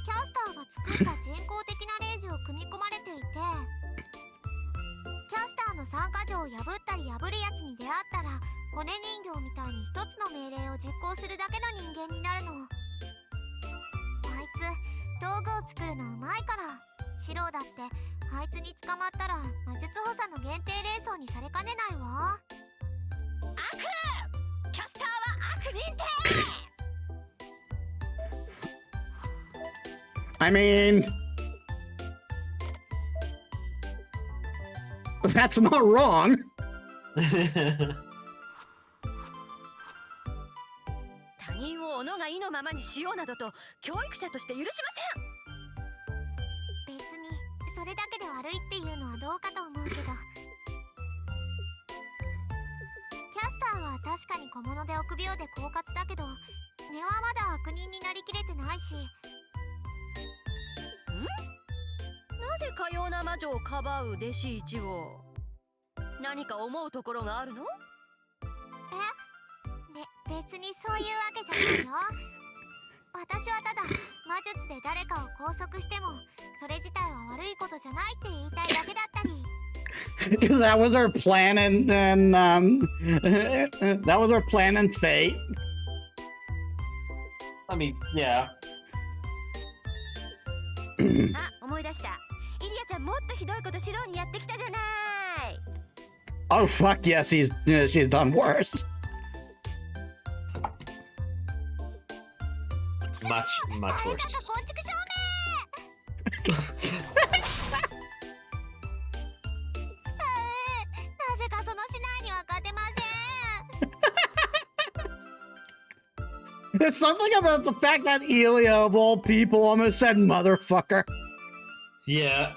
キャスターが作った人工的なレイジを組み込まれていて、キャスターの参加条を破ったり破るやつに出会ったら、骨人形みたいに一つの命令を実行するだけの人間になるの。あいつ道具を作るのうまいから、シローだってあいつに捕まったら魔術補佐の限定霊装にされかねないわ。悪！キャスターは悪認定！ I mean, that's not wrong. 他人を己が意のままにしようなどと教育者として許しません。別にそれだけで悪いっていうのはどうかと思うけど、キャスターは確かに小物で臆病で狡猾だけど、根はまだ悪人になりきれてないし。なぜかような魔女をかばう弟子一を。何か思うところがあるの？別にそういうわけじゃないよ。私はただ魔術で誰かを拘束してもそれ自体は悪いことじゃないって言いたいだけだったり。That was our plan and that was our plan and fate. I mean, yeah. あ、思い出した。イリアちゃんもっとひどいことシローにやってきたじゃない。 Oh fuck yes, she's done worse. Much 誰 worse. かが昆虫証明なぜかその市内には勝てません。 It's something about the fact that Elia, of all people, almost said motherfucker. Yeah.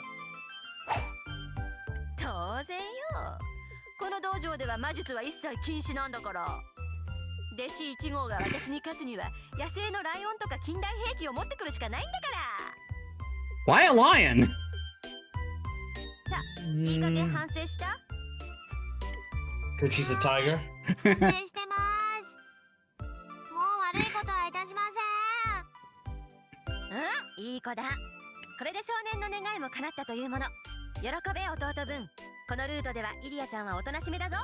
当然よ。この道場では魔術は一切禁止なんだから。弟子1号が私に勝つには野生のライオンとか近代兵器を持ってくるしかないんだから。 Why a lion? さあ、いい加減反省した？ Because she's a tiger. 反省してます。もう悪いことはいたしません。うん、いい子だ。これで少年の願いも叶ったというもの。喜べ弟分。このルートではイリアちゃんはおとなしめだぞ。は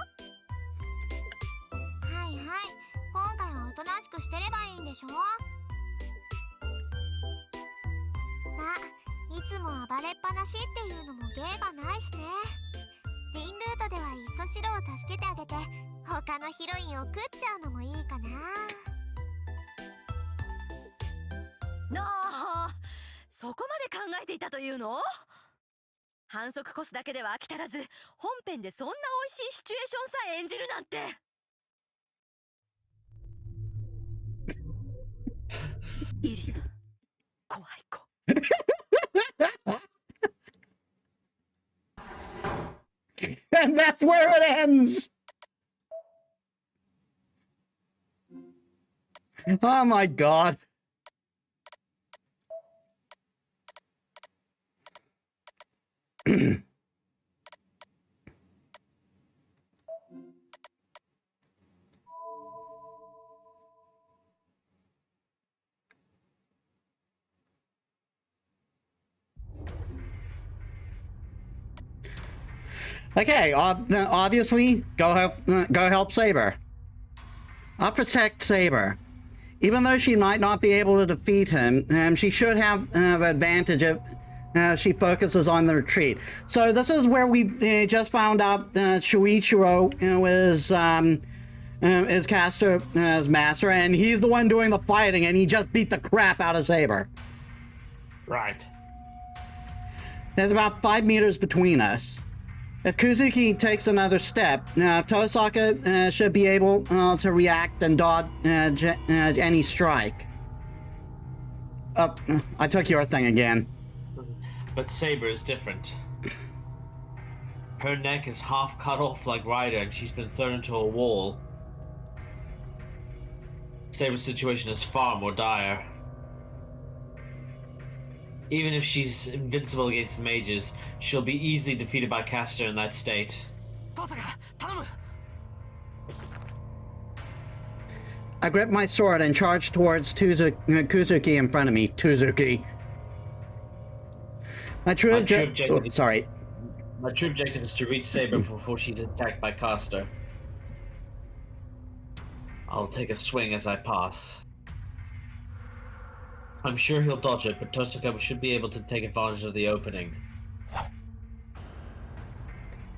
いはい。今回はおとなしくしてればいいんでしょ。まあ、いつも暴れっぱなしっていうのも芸がないしね。リンルートではいっそシロを助けてあげて他のヒロインを食っちゃうのもいいかな。なあ、そこまで考えていたというの？反則コスだけでは飽き足らず、本編でそんな美味しいシチュエーションさえ演じるなんて。イリア、怖い子。And that's where it ends. Oh my god. Okay, obviously, go help Saber. I'll protect Saber. Even though she might not be able to defeat him, she should have advantage if she focuses on the retreat. So this is where we just found out Shuichiro is Caster's master, and he's the one doing the fighting, and he just beat the crap out of Saber. Right. There's about 5 meters between us. If Kuzuki takes another step, Tosaka should be able to react and dodge any strike. I took your thing again. But Saber is different. Her neck is half cut off like Ryder, and she's been thrown into a wall. Saber's situation is far more dire. Even if she's invincible against the mages, she'll be easily defeated by Caster in that state. I grip my sword and charge towards Kuzuki in front of me. Tuzuki. My true objective. Oh, sorry. My true objective is to reach Saber before she's attacked by Caster. I'll take a swing as I pass. I'm sure he'll dodge it, but Tosaka should be able to take advantage of the opening.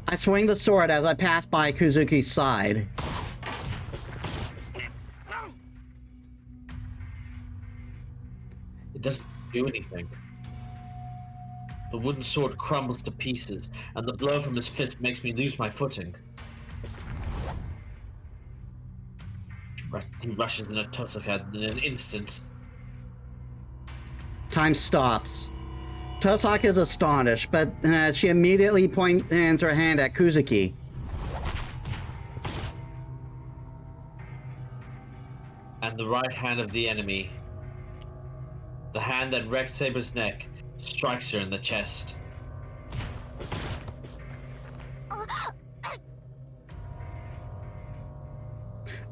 I swing the sword as I pass by Kuzuki's side. It doesn't do anything. The wooden sword crumbles to pieces, and the blow from his fist makes me lose my footing. He rushes in at Tosaka in an instant. Time stops. Tosaka is astonished, but she immediately points her hand at Kuzuki. And the right hand of the enemy, the hand that wrecked Saber's neck, strikes her in the chest.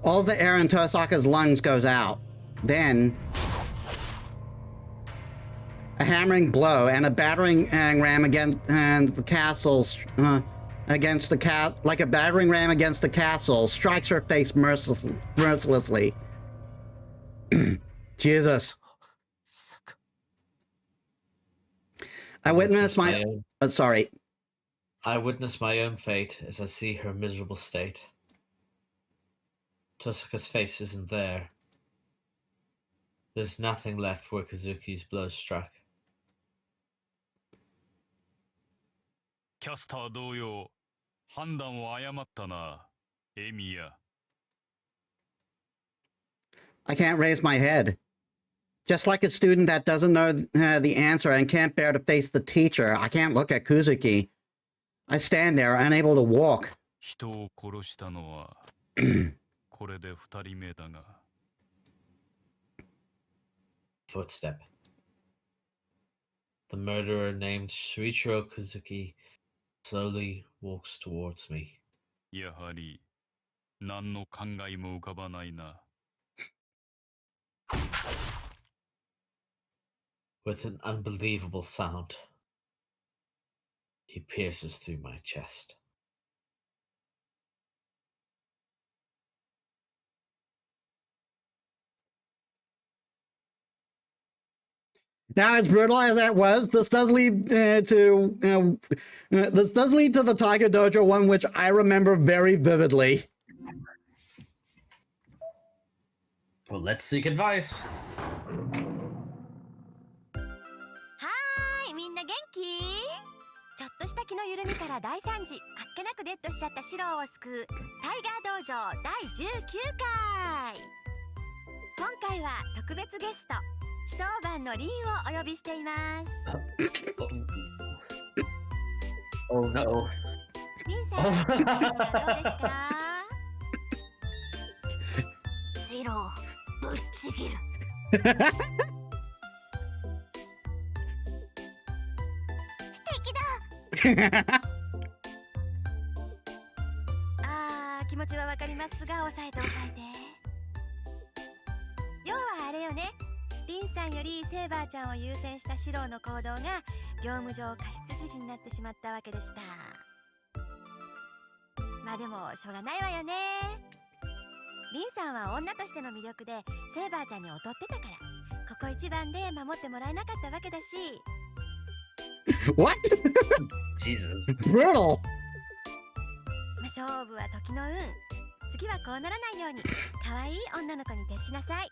All the air in Tosaka's lungs goes out. Then a hammering blow and a battering ram against the castle's like a battering ram against the castle strikes her face mercilessly. Jesus. I witnessed my. Sorry. I witness my own fate as I see her miserable state. Tosaka's face isn't there. There's nothing left where Kazuki's blow struck. キャスター同様、判断を誤ったな、エミヤ。I can't raise my head. Just like a student that doesn't know the answer and can't bear to face the teacher, I can't look at Kuzuki. I stand there, unable to walk. 人を殺したのはこれで2人目だが。Footstep. The murderer named Shuichiro Kazuki slowly walks towards me. やはり何の考えも浮かばないな。With an unbelievable sound, he pierces through my chest. Now, as brutal as that was, this does lead to the Tiger Dojo one, which I remember very vividly. Well, let's seek advice. はーい、みんな元気？ちょっとした気の緩みから大惨事、あっけなくデッドしちゃったシロを救うタイガー道場第19回。今回は特別ゲスト、一晩のリンをお呼びしています。Oh no. リンさん、今日はどうですか？シロ、ぶっちぎる。素敵だ。あー、気持ちはわかりますが、抑えて抑えて。要はあれよね。リンさんよりセーバーちゃんを優先したシロの行動が業務上過失致死になってしまったわけでした。まあでもしょうがないわよね。リンさんは女としての魅力でセーバーちゃんに劣ってたから、ここ一番で守ってもらえなかったわけだし。What? Jesus. Brutal. まあ勝負は時の運。次はこうならないように可愛い女の子に徹しなさい。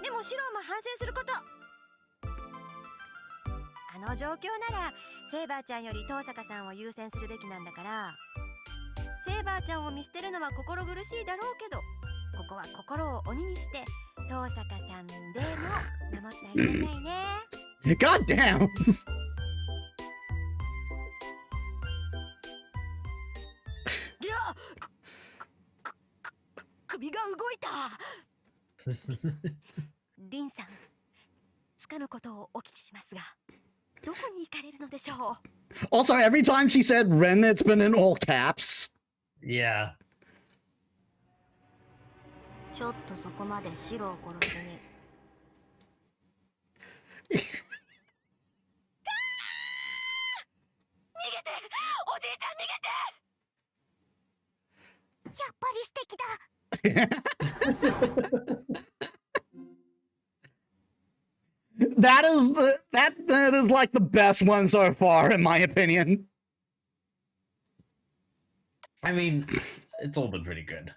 でもシロも反省すること。あの状況ならセーバーちゃんより東坂さんを優先するべきなんだから、セーバーちゃんを見捨てるのは心苦しいだろうけど、ここは心を鬼にして東坂さんでも守ってあげなさいね。God damn. いや、首が動いた。リンさん、つかぬことをお聞きしますが、どこに行かれるのでしょう。 Also, every time she said Ren, it's been in all caps. Yeah. ちょっとそこまでシロを殺しに。逃げて、おじいちゃん逃げて。やっぱり素敵だ。That is like the best one so far, in my opinion. I mean, it's all been pretty good.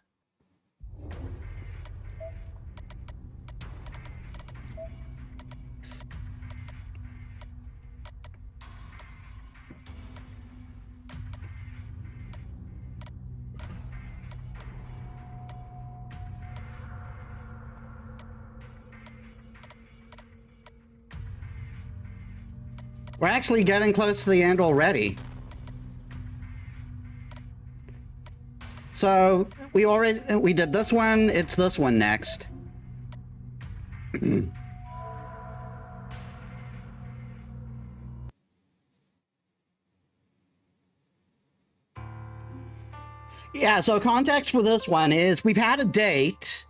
We're actually getting close to the end already. So we did this one. It's this one next. Yeah, so context for this one is we've had a date,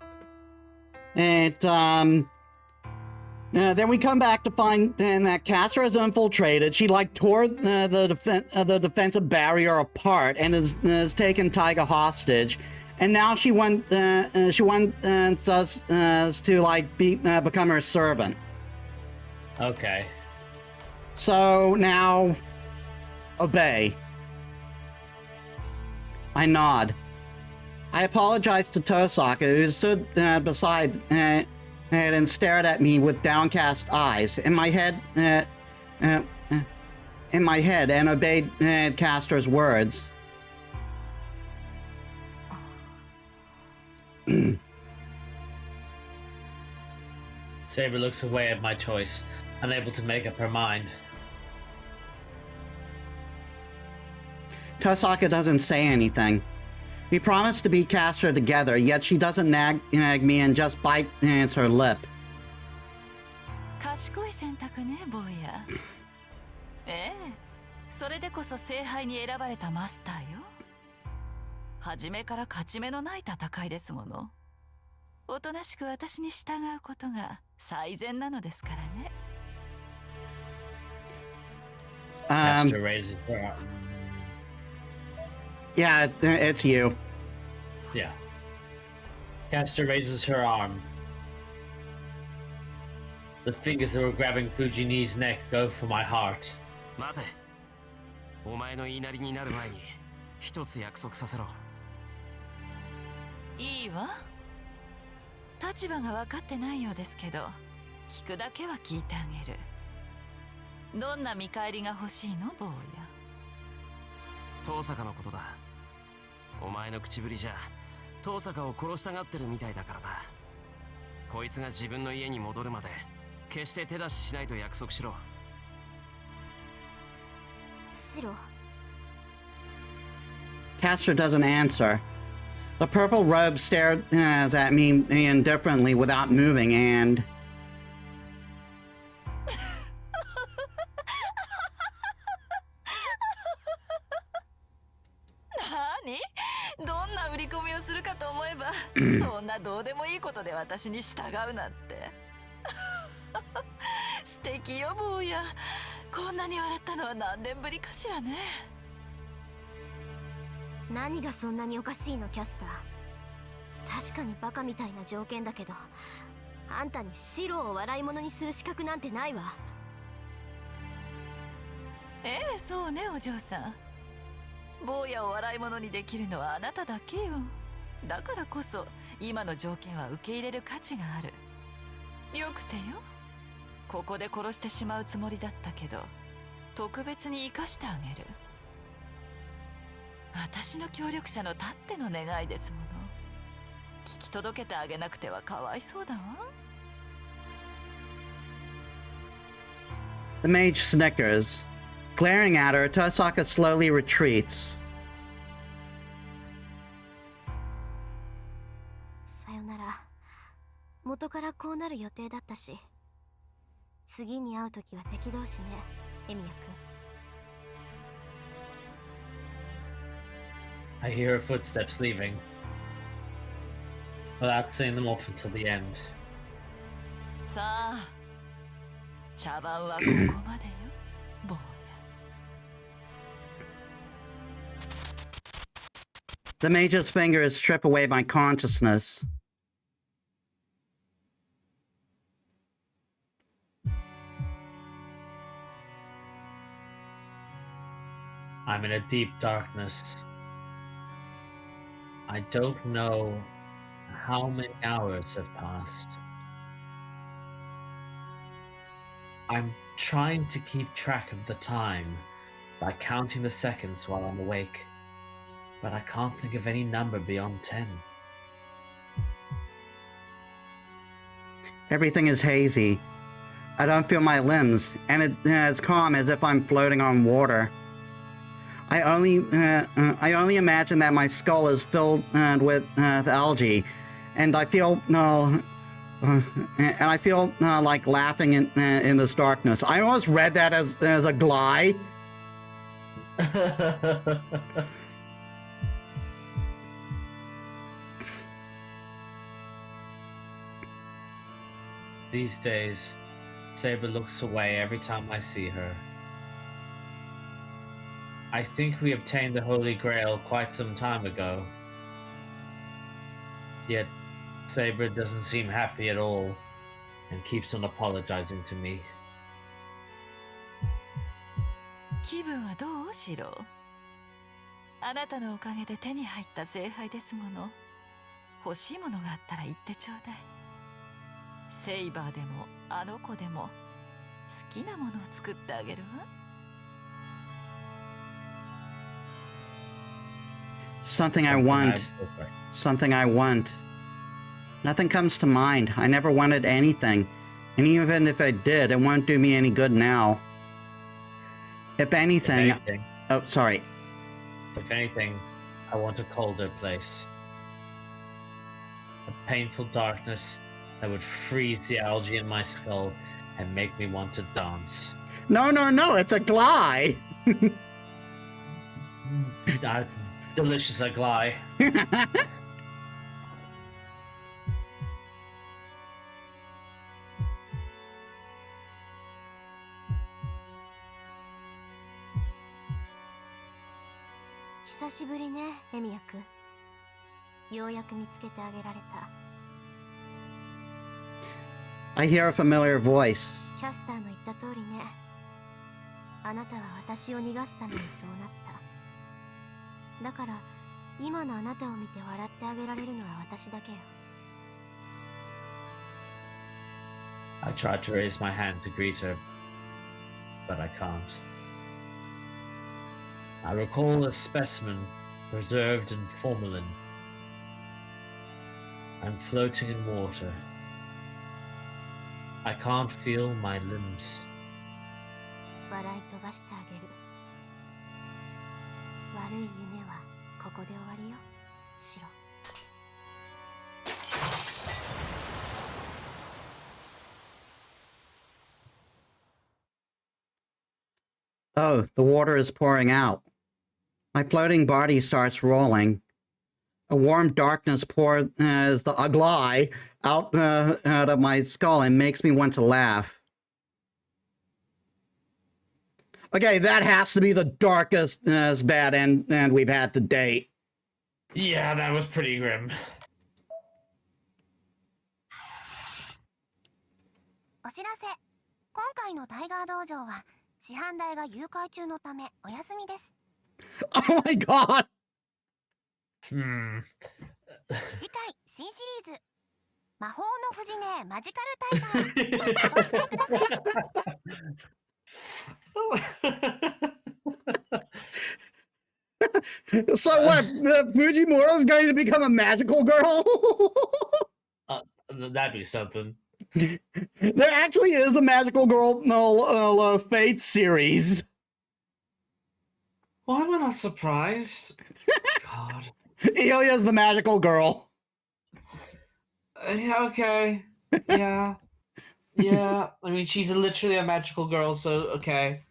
and then we come back to find then that Castor is infiltrated. She like tore the defensive barrier apart and is taken Taiga hostage. and now she wants us to like become her servant. Okay. So now, obey. I nod. I apologize to Tosaka, who stood beside and stared at me with downcast eyes. In my head, and obeyed Castor's words. Saber looks away at my choice, unable to make up her mind. Tosaka doesn't say anything. We promised to be Castor together, yet she doesn't nag me and just bites her lip. 賢い選択ね、坊や。ええ、それでこそ聖杯に選ばれたマスターよ。初めから勝ち目のない戦いですもの。おとなしく私に従うことが最善なのですからね。Castor raises her arm. Yeah, it's you. Yeah. Castor raises her arm. The fingers that were grabbing Fujini's neck go for my heart. 待て。お前の言いなりになる前に一つ約束させろ。いいわ。立場が分かってないようですけど、聞くだけは聞いてあげる。どんな見返りが欲しいの、坊や。遠坂のことだ。お前の口ぶりじゃ遠坂を殺したがってるみたいだからな。こいつが自分の家に戻るまで決して手出ししないと約束しろ。白。 Castor doesn't answer. The purple robe stares at me indifferently without moving, and...何？どんな売り込みをするかと思えばそんなどうでもいいことで私に従うなんて素敵よ坊や。こんなに笑ったのは何年ぶりかしらね。何がそんなにおかしいの、キャスター。確かにバカみたいな条件だけど、あんたに白を笑い物にする資格なんてないわ。ええ、そうね、お嬢さん。坊やを笑い物にできるのはあなただけよ。だからこそ今の条件は受け入れる価値がある。よくてよ。ここで殺してしまうつもりだったけど、特別に生かしてあげる。私の協力者のたっての願いですもの。聞き届けてあげなくてはかわいそうだわ。The mage snickers. Glaring at her, Tosaka slowly retreats. さよなら。元からこうなる予定だったし、次に会うときは敵同士ね、エミヤ君。 I hear her footsteps leaving, without seeing them off until the end. さあ、茶番はここまでよ、坊や。The mage's fingers strip away my consciousness. I'm in a deep darkness. I don't know how many hours have passed. I'm trying to keep track of the time by counting the seconds while I'm awake, but I can't think of any number beyond 10. Everything is hazy. I don't feel my limbs, and it's as calm as if I'm floating on water. I only imagine that my skull is filled with algae, and I feel like laughing in this darkness. I almost read that as a gly. These days, Saber looks away every time I see her. I think we obtained the Holy Grail quite some time ago. Yet Saber doesn't seem happy at all and keeps on apologizing to me. 気分はどうシロ？あなたのおかげで手に入った聖杯ですもの。欲しいものがあったら言ってちょうだい。セイバーでもあの子でも好きなものを作ってあげるわ。Something I want. Something I want. Nothing comes to mind. I never wanted anything. And even if I did, it won't do me any good now. If anything... Oh, sorry. If anything, I want a colder place. A painful darkness that would freeze the algae in my skull and make me want to dance. No, no, no, it's a gly. Delicious agli. I hear a familiar voice. キャスターの言った通りね。あなたは私を逃がすためにそうなった。だから今のあなたを見て笑ってあげられるのは私だけよ。I tried to raise my hand to greet her, but I can't. I recall a specimen preserved in formalin and floating in water. I can't feel my limbs. 笑い飛ばしてあげる。悪い夢はここで終わりよ、シロ。Oh, the water is pouring out. My floating body starts rolling. A warm darkness pours as the agli out of my skull and makes me want to laugh. Okay, that has to be the darkest bad end we've had to date. Yeah, that was pretty grim. お知らせ。今回のタイガー道場は師範代が誘拐中のためお休みです。Oh my god! 次回新シリーズ魔法の藤ねマジカルタイガーにご期待ください。So what? Fujimura's going to become a magical girl? That'd be something. There actually is a magical girl Fate series. Why am I not surprised? God. Elia's the magical girl. Okay. Yeah. Yeah. I mean, she's literally a magical girl, so okay.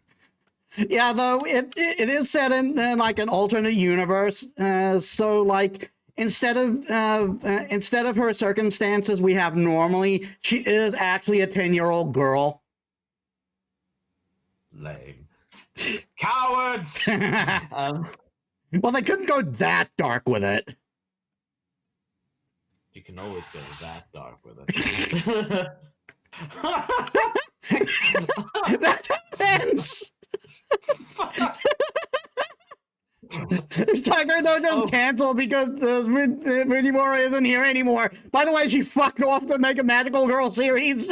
Yeah, though it is set in like an alternate universe. So like instead of her circumstances we have normally, she is actually a 10-year-old girl. Lame. Cowards. Well, they couldn't go that dark with it. You can always go that dark with it. That depends. Tiger Dojo's canceled because Fujimura isn't here anymore. By the way, she fucked off to make a magical girl series.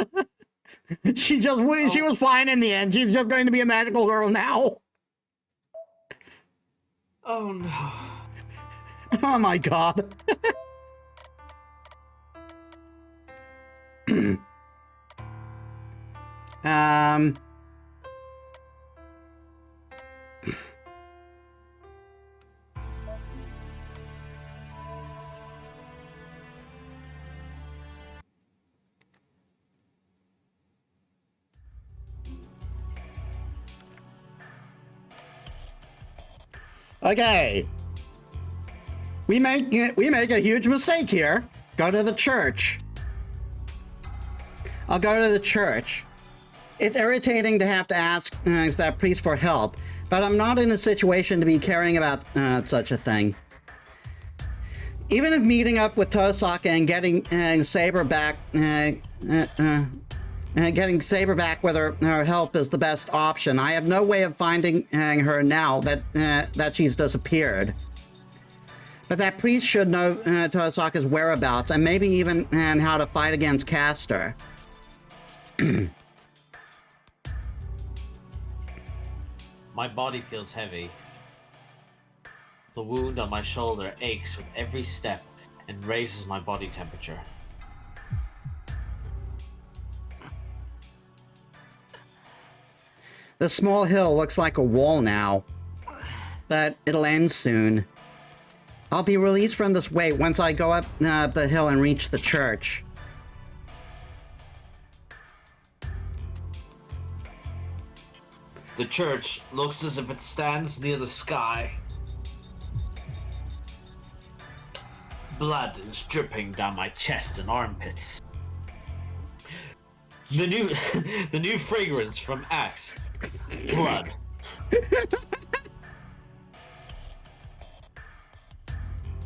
She was fine in the end. She's just going to be a magical girl now. Oh no. Oh my god. Okay. We make a huge mistake here. Go to the church. I'll go to the church. It's irritating to have to ask that priest for help, but I'm not in a situation to be caring about such a thing. Even if meeting up with Tosaka and getting Saber back, getting Saber back with her help is the best option, I have no way of finding her now that she's disappeared. But that priest should know Tosaka's whereabouts and maybe even how to fight against Castor. My body feels heavy. The wound on my shoulder aches with every step and raises my body temperature. The small hill looks like a wall now, but it'll end soon. I'll be released from this weight once I go up the hill and reach the church. The church looks as if it stands near the sky. Blood is dripping down my chest and armpits. The new fragrance from Axe. Blood.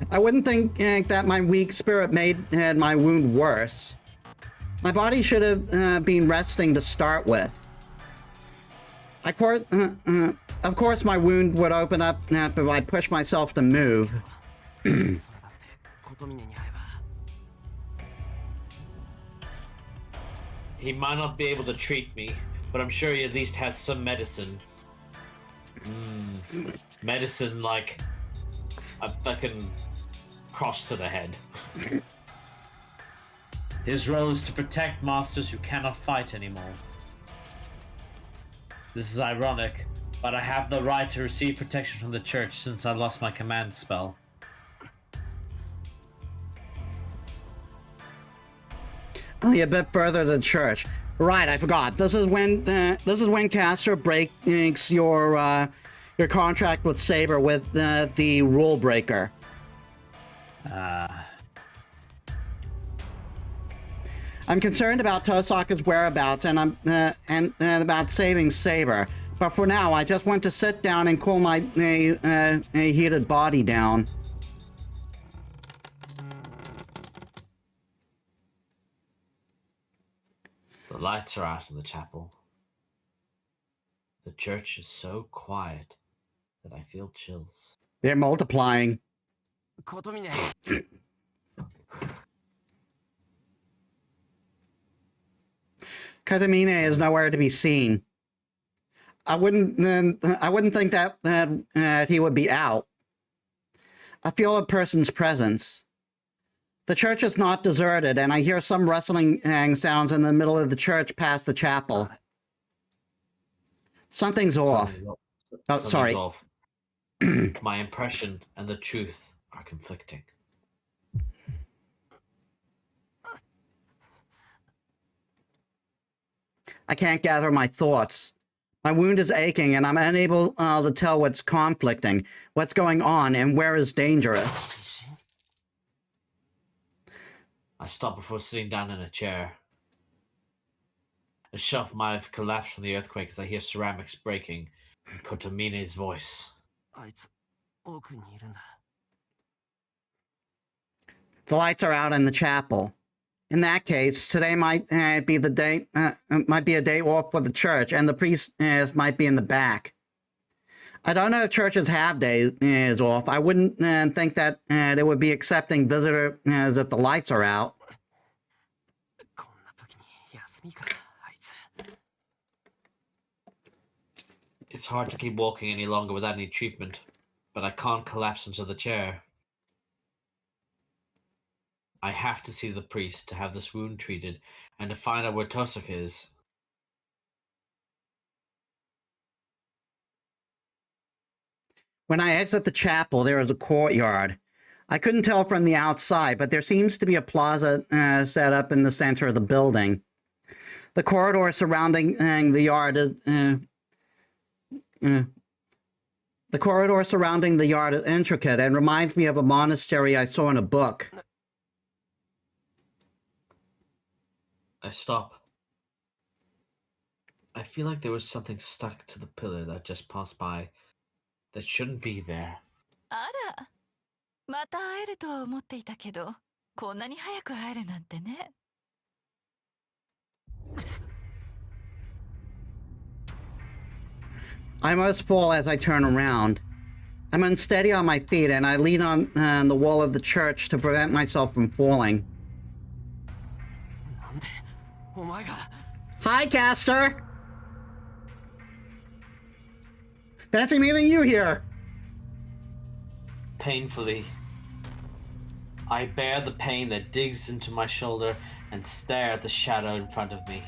I wouldn't think that my weak spirit made my wound worse. My body should have been resting to start with. Of course, my wound would open up if I push myself to move. He might not be able to treat me, but I'm sure he at least has some medicine. Medicine like a fucking cross to the head. His role is to protect masters who cannot fight anymore. This is ironic, but I have the right to receive protection from the church since I lost my command spell. Only a bit further to the church. Right, I forgot. This is when Castor breaks your contract with Saber with the rule breaker. I'm concerned about Tosaka's whereabouts, and I'm and about saving Saber. But for now, I just want to sit down and cool my heated body down. The lights are out in the chapel. The church is so quiet that I feel chills. They're multiplying. Kotomine is nowhere to be seen. I wouldn't think that he would be out. I feel a person's presence. The church is not deserted, and I hear some rustling sounds in the middle of the church past the chapel. Something's off. Sorry. Off. My impression and the truth are conflicting. I can't gather my thoughts. My wound is aching, and I'm unable to tell what's conflicting, what's going on, and where is dangerous. I stop before sitting down in a chair. A shelf might have collapsed from the earthquake as I hear ceramics breaking and Kotomine's voice. The lights are out in the chapel. In that case, today might be the day. Might be a day off for the church, and the priest might be in the back. I don't know if churches have days off. I wouldn't think that they would be accepting visitors if the lights are out. It's hard to keep walking any longer without any treatment, but I can't collapse into the chair. I have to see the priest to have this wound treated and to find out where Tosaka is. When I exit the chapel, there is a courtyard. I couldn't tell from the outside, but there seems to be a plaza set up in the center of the building. The corridor surrounding the yard is intricate and reminds me of a monastery I saw in a book. I stop. I feel like there was something stuck to the pillar that just passed by that shouldn't be there. あら、また会えるとは思っていたけど、こんなに早く会えるなんてね。I must fall as I turn around. I'm unsteady on my feet and I lean on the wall of the church to prevent myself from falling. なんでお前が。 Hi, Caster! Fancy meeting you here! Painfully, I bear the pain that digs into my shoulder and stare at the shadow in front of me.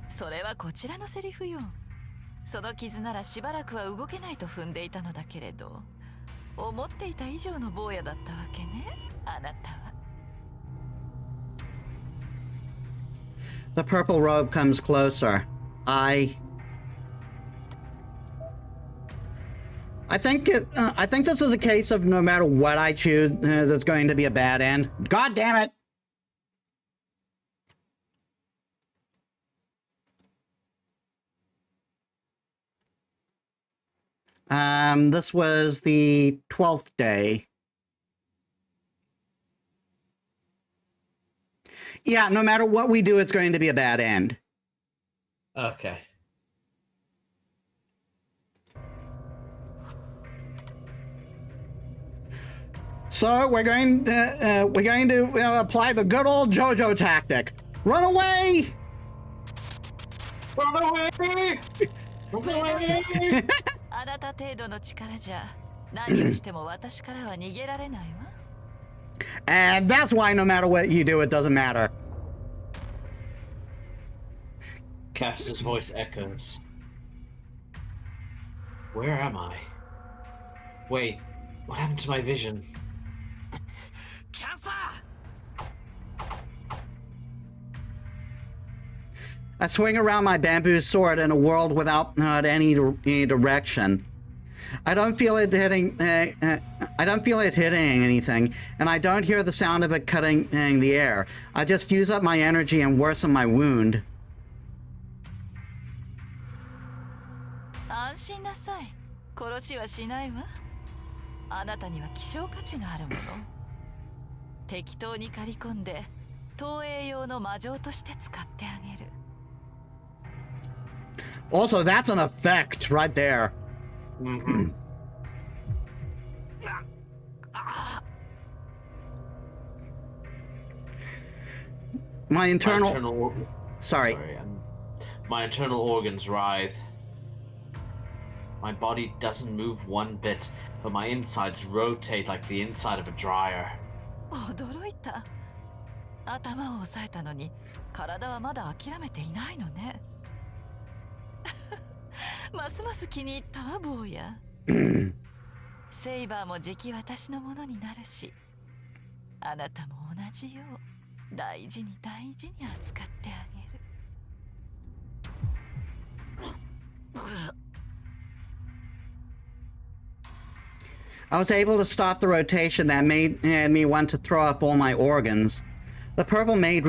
それはこちらのセリフよ。その傷ならしばらくは動けないと踏んでいたのだけれど、思っていた以上の坊やだったわけね、あなたは。The purple robe comes closer. I think this is a case of no matter what I choose, it's going to be a bad end. God damn it! This was the 12th day. Yeah, no matter what we do, it's going to be a bad end. Okay. So we're going to apply the good old JoJo tactic. Run away! Run away! Run away! あなた程度の力じゃ何をしても私からは逃げられないわ。And that's why no matter what you do, it doesn't matter. Caster's voice echoes. Where am I? Wait, what happened to my vision? キャンサー。 I swing around my bamboo sword in a world without any direction. I don't feel it hitting. I don't feel it hitting anything, and I don't hear the sound of it cutting the air. I just use up my energy and worsen my wound. 安心なさい。殺しはしないわ。あなたには希少価値があるもの。適当に刈り込んで投影用の魔杖として使ってあげる。 Also, that's an effect right there. Mm-hmm. My internal sorry. My internal organs writhe. My body doesn't move one bit, but my insides rotate like the inside of a dryer. 驚いた。頭を押さえたのに体はまだ諦めていないのね。ますます気に入ったわ坊や。セイバーもじき私のものになるし、あなたも同じよう大事に大事に扱ってあげる。I was able to stop the rotation that made me want to throw up all my organs. The purple mage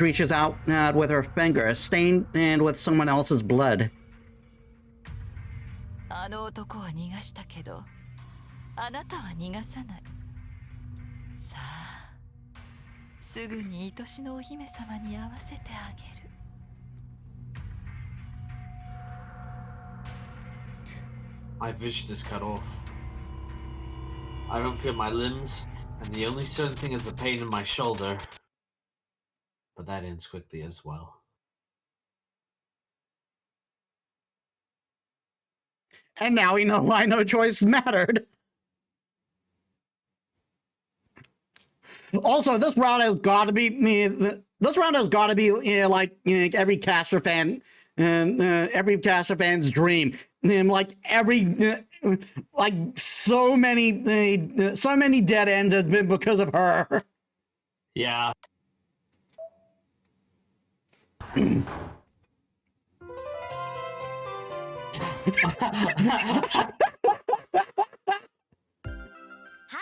reaches out with her finger, stained with someone else's blood. あの男は逃がしたけど、あなたは逃がさない。さあ、すぐに愛しのお姫様に会わせてあげる。My vision is cut off. I don't feel my limbs, and the only certain thing is the pain in my shoulder. But that ends quickly as well. And now we know why no choice mattered. Also, this round has got to be like every caster fan and every caster fan's dream. Like so many dead ends has been because of her. Yeah. Hi!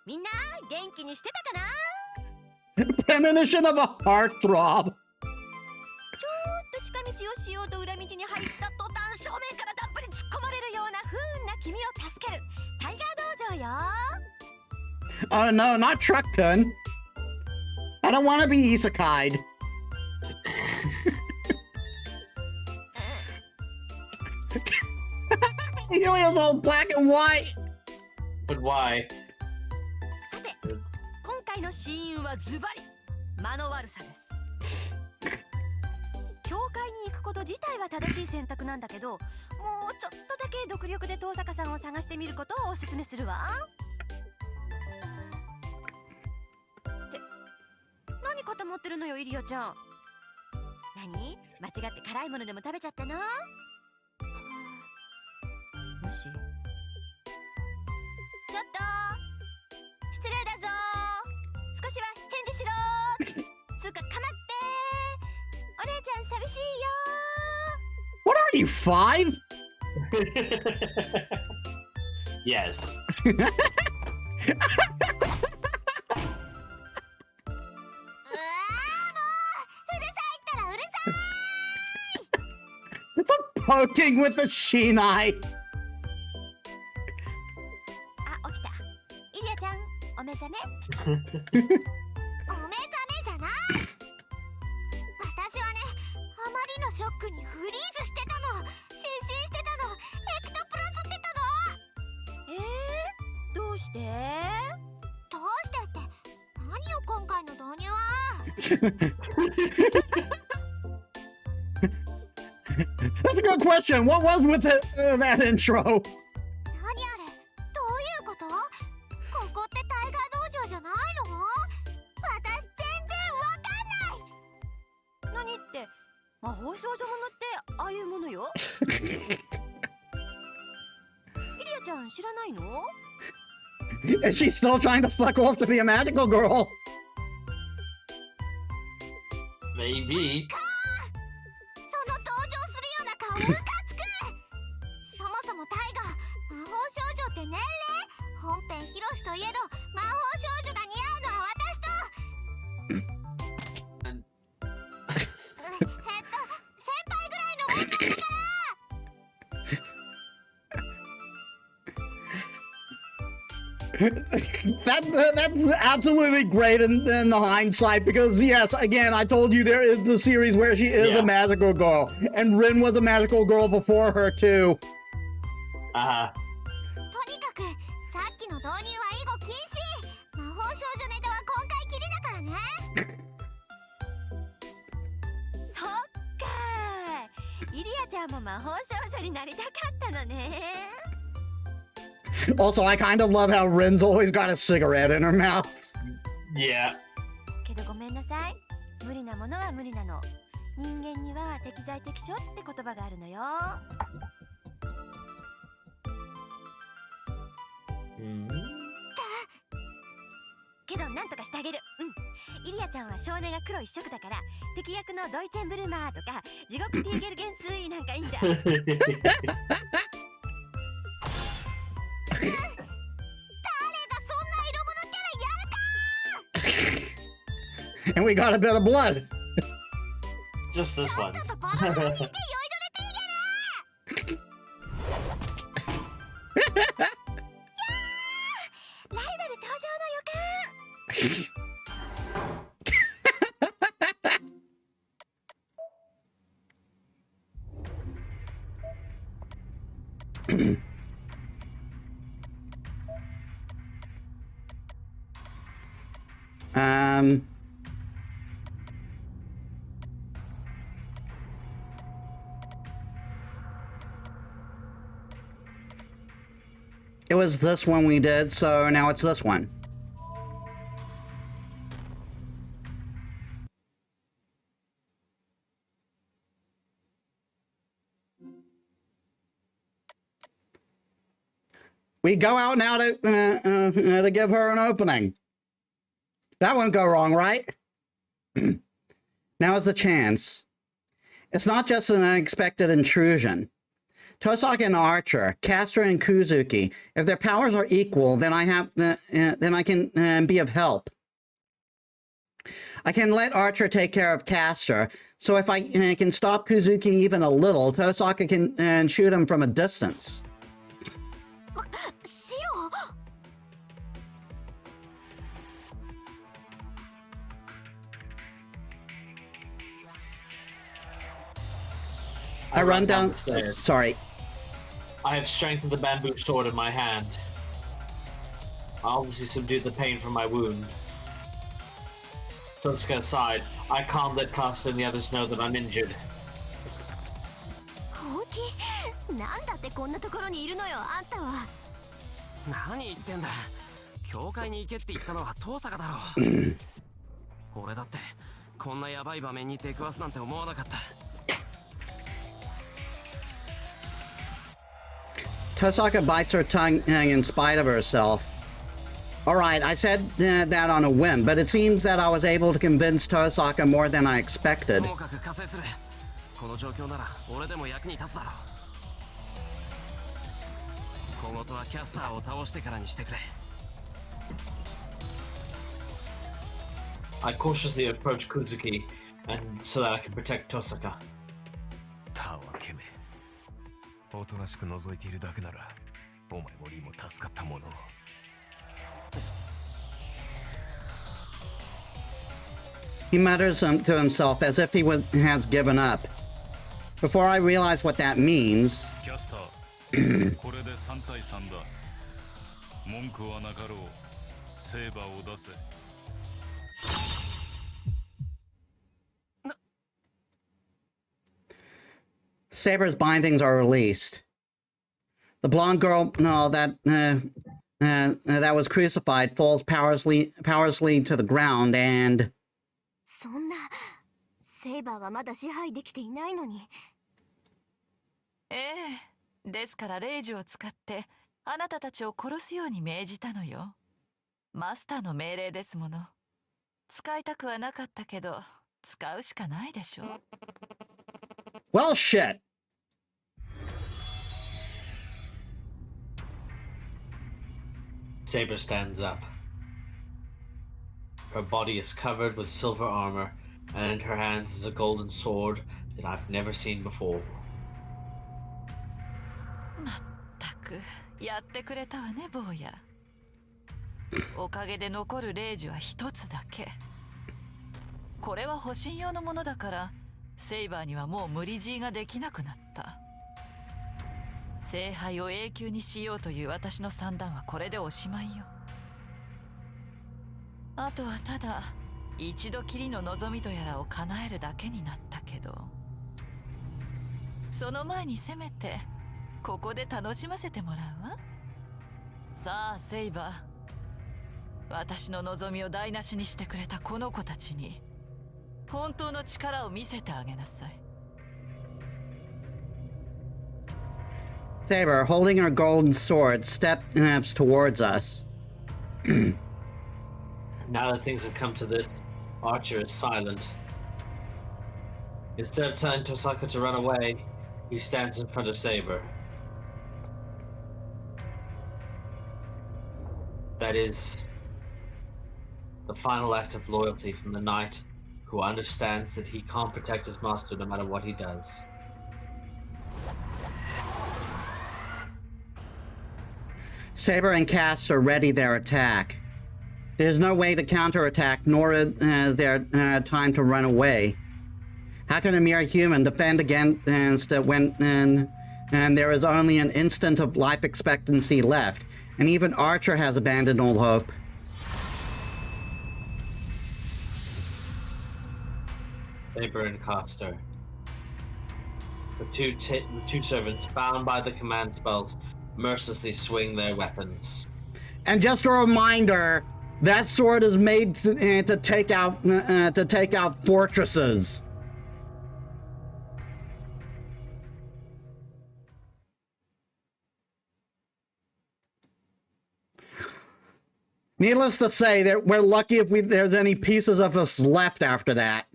みんな元気にしてたかな Premonition of a heartthrob. ちょっと近道をしようと裏道に入った途端正面からたっぷり突っ込まれるような不運な君を助けるタイガー道場よ。Oh no, not Truck-kun. I don't want to be isekai'd. Helios all black and white. But why? さて、今回の死因はズバリ間の悪さです。教会に行くこと自体は正しい選択なんだけど、もうちょっとだけ独力で遠坂さんを探してみることをお勧めするわ。って何固まってるのよ、イリアちゃん。何？間違って辛いものでも食べちゃったの？もし。ちょっと失礼だぞ。少しは返事しろ。つうかかまって。お姉ちゃん寂しいよ。 What are you, 5? Yes. うるさいったらうるさい。 It's a poking with the shinai. あ、起きた。イリアちゃん、お目覚め。お目覚めじゃない。私はね、あまりのショックにフリーズしてたの。失神してたの。エクトプラスってたの。どうして？どうしてって何よ今回の導入は。That's a good question. What was with that intro? 何あれ、どういうこと？ここってタイガー道場じゃないの？私全然わかんない。何って魔法少女ものってああいうものよ。イリアちゃん知らないの？ Is she still trying to fuck off to be a magical girl? Maybe. その登場するような顔ムカつく。そもそもタイガー魔法少女って年齢本編ヒロシといえど魔法少女が似合うのは私と先輩ぐらいのもんなんだから。 That's absolutely great in the hindsight because yes, again, I told you there is the series where she is a magical girl, and Rin was a magical girl before her too. とにかくさっきの導入は以後禁止。魔法少女ネタは今回きりだからね。そっかー、イリアちゃんも魔法少女になりたかったのね。 Also, I kind of love how Rin's always got a cigarette in her mouth. Yeah. けどごめんなさい、無理なものは無理なの。人間には適材適所って言葉があるのよ。けどなんとかしてあげる。イリアちゃんは少年が黒一色だから敵役のドイチェンブルマーとか地獄ティーゲルゲンスイなんかいいんじゃん。誰がそんな色物キャラやるか。 And we got a bit of blood. Just this ちょ one. っとバラバラに行け酔いどれティーゲル。 ライバル登場の予感。 It was this one we did, so now it's this one. We go out now to give her an opening. That won't go wrong, right? Now is the chance. It's not just an unexpected intrusion. Tosaka and Archer, Castor and Kuzuki, if their powers are equal, then I can be of help. I can let Archer take care of Castor, so if I can stop Kuzuki even a little, Tosaka can shoot him from a distance. 白。I run down. the stairs. Sorry. I have strengthened the bamboo sword in my hand. I obviously subdued the pain from my wound. Tosca aside, I can't let Costa and the others know that I'm injured. 本気なんだってこんなところにいるのよあんたは。何言ってんだ。教会に行けって言ったのは遠坂だろ俺だってこんなヤバい場面に出くわすなんて思わなかった。 Tosaka bites her tongue in spite of herself. Alright, I said that on a whim, but it seems that I was able to convince Tosaka more than I expected. ともかく加勢する。この状況なら俺でも役に立つだろう。小言はキャスターを倒してからにしてくれ。 I cautiously approach Kuzuki, and so that I can protect Tosaka. たわけめ。おとなしく覗いているだけなら、お前もリーも助かったものを。 He mutters to himself as if he has given up. Before I realize what that means, キャスターこれで3対3だ。文句はなかろう。セーバーを出せ。 Saber's bindings are released. The blonde girl, that was crucified, falls powerlessly to the ground, and そんなセイバーはまだ支配できていないのに。ええ、ですからレイジを使ってあなたたちを殺すように命じたのよ。マスターの命令ですもの。使いたくはなかったけど使うしかないでしょ。 well, shit. Saber stands up. Her body is covered with silver armor, and in her hands is a golden sword that I've never seen before. まったくやってくれたわね坊や。おかげで残るレイジは一つだけ。これは保身用のものだからセイバーにはもう無理強いができなくなった。聖杯を永久にしようという私の算段はこれでおしまいよ。あとはただ一度きりの望みとやらを叶えるだけになったけど、その前にせめてここで楽しませてもらうわ。さあセイバー、私の望みを台無しにしてくれたこの子たちに本当の力を見せてあげなさい。 Saber, holding her golden sword, steps towards us. Now that things have come to this, Archer is silent. Instead of telling Tosaka to run away, he stands in front of Saber. That is the final act of loyalty from the knight who understands that he can't protect his master no matter what he does. Saber and Cass are ready their attack. There's no way to counterattack, nor is there time to run away. How can a mere human defend against when there is only an instant of life expectancy left, and even Archer has abandoned all hope? Saber and Coster. The two servants, bound by the command spells, mercilessly swing their weapons. And just a reminder, that sword is made to take out fortresses. Needless to say, that we're lucky if there's any pieces of us left after that.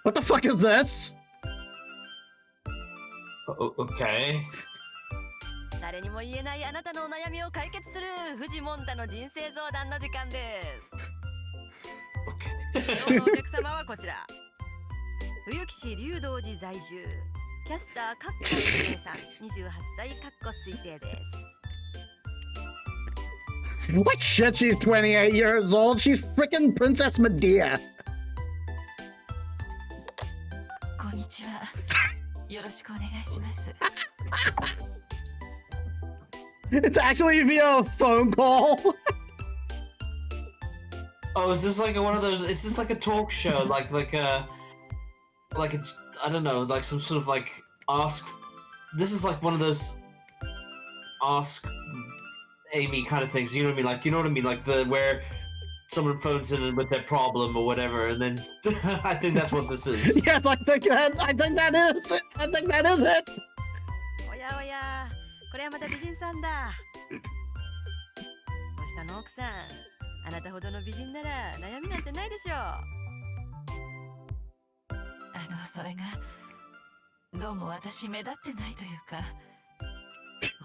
What the fuck is this? Okay. 誰にも言えないあなたのお悩みを解決するフジモンタの人生相談の時間です。今日のお客様はこちら。冬木市竜道寺在住キャスターかっこ水平さん28歳かっこ推定です。What shit? She's 28 years old. She's freaking Princess Medea. こんにちは。よろしくお願いします。It's actually via phone call. Oh, is this like one of those? Is this like a talk show? Like a I don't know, like some sort of like ask. This is like one of those ask Amy kind of things. You know what I mean? Like you know what I mean? Like the where someone phones in with their problem or whatever, and then I think that's what this is. Yes, I think that is it. I think that is it. おやおや、これはまた美人さんだ。どうしたの奥さん？あなたほどの美人なら悩みなんてないでしょう。それがどうも私目立ってないというか、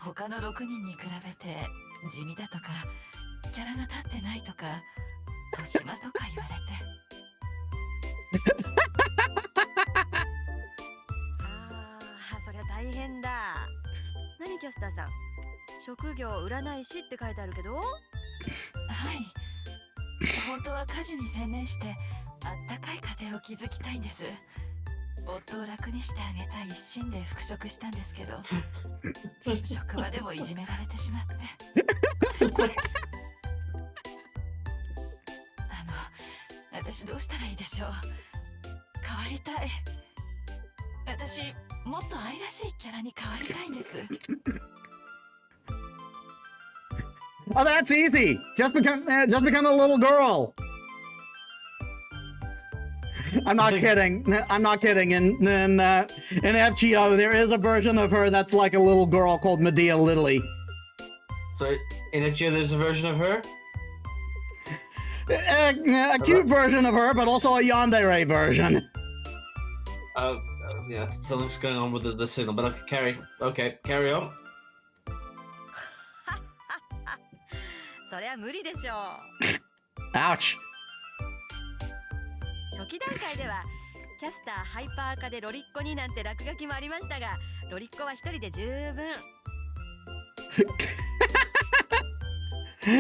他の6人に比べて地味だとかキャラが立ってないとか豊島とか言われて。ああ、そりゃ大変だ。何キャスターさん、職業占い師って書いてあるけど。はい、本当は家事に専念してあったかい家庭を築きたいんです。夫を楽にしてあげたい一心で復職したんですけど、職場でもいじめられてしまって。私どうしたらいいでしょう。変わりたい。私もっと愛らしいキャラに変わりたいんです。Oh, that's easy. Just become a little girl. I'm not kidding. I'm not kidding. In FGO, there is a version of her that's like a little girl called Medea Lily. So in FGO, there's a version of her. A cute version of her, but also a yandere version. Yeah, something's going on with the signal, but carry on. そりゃ無理でしょう。 Ouch. 初期段階ではキャスターハイパー化でロリッコになんて落書きもありましたが、ロリッコは一人で十分。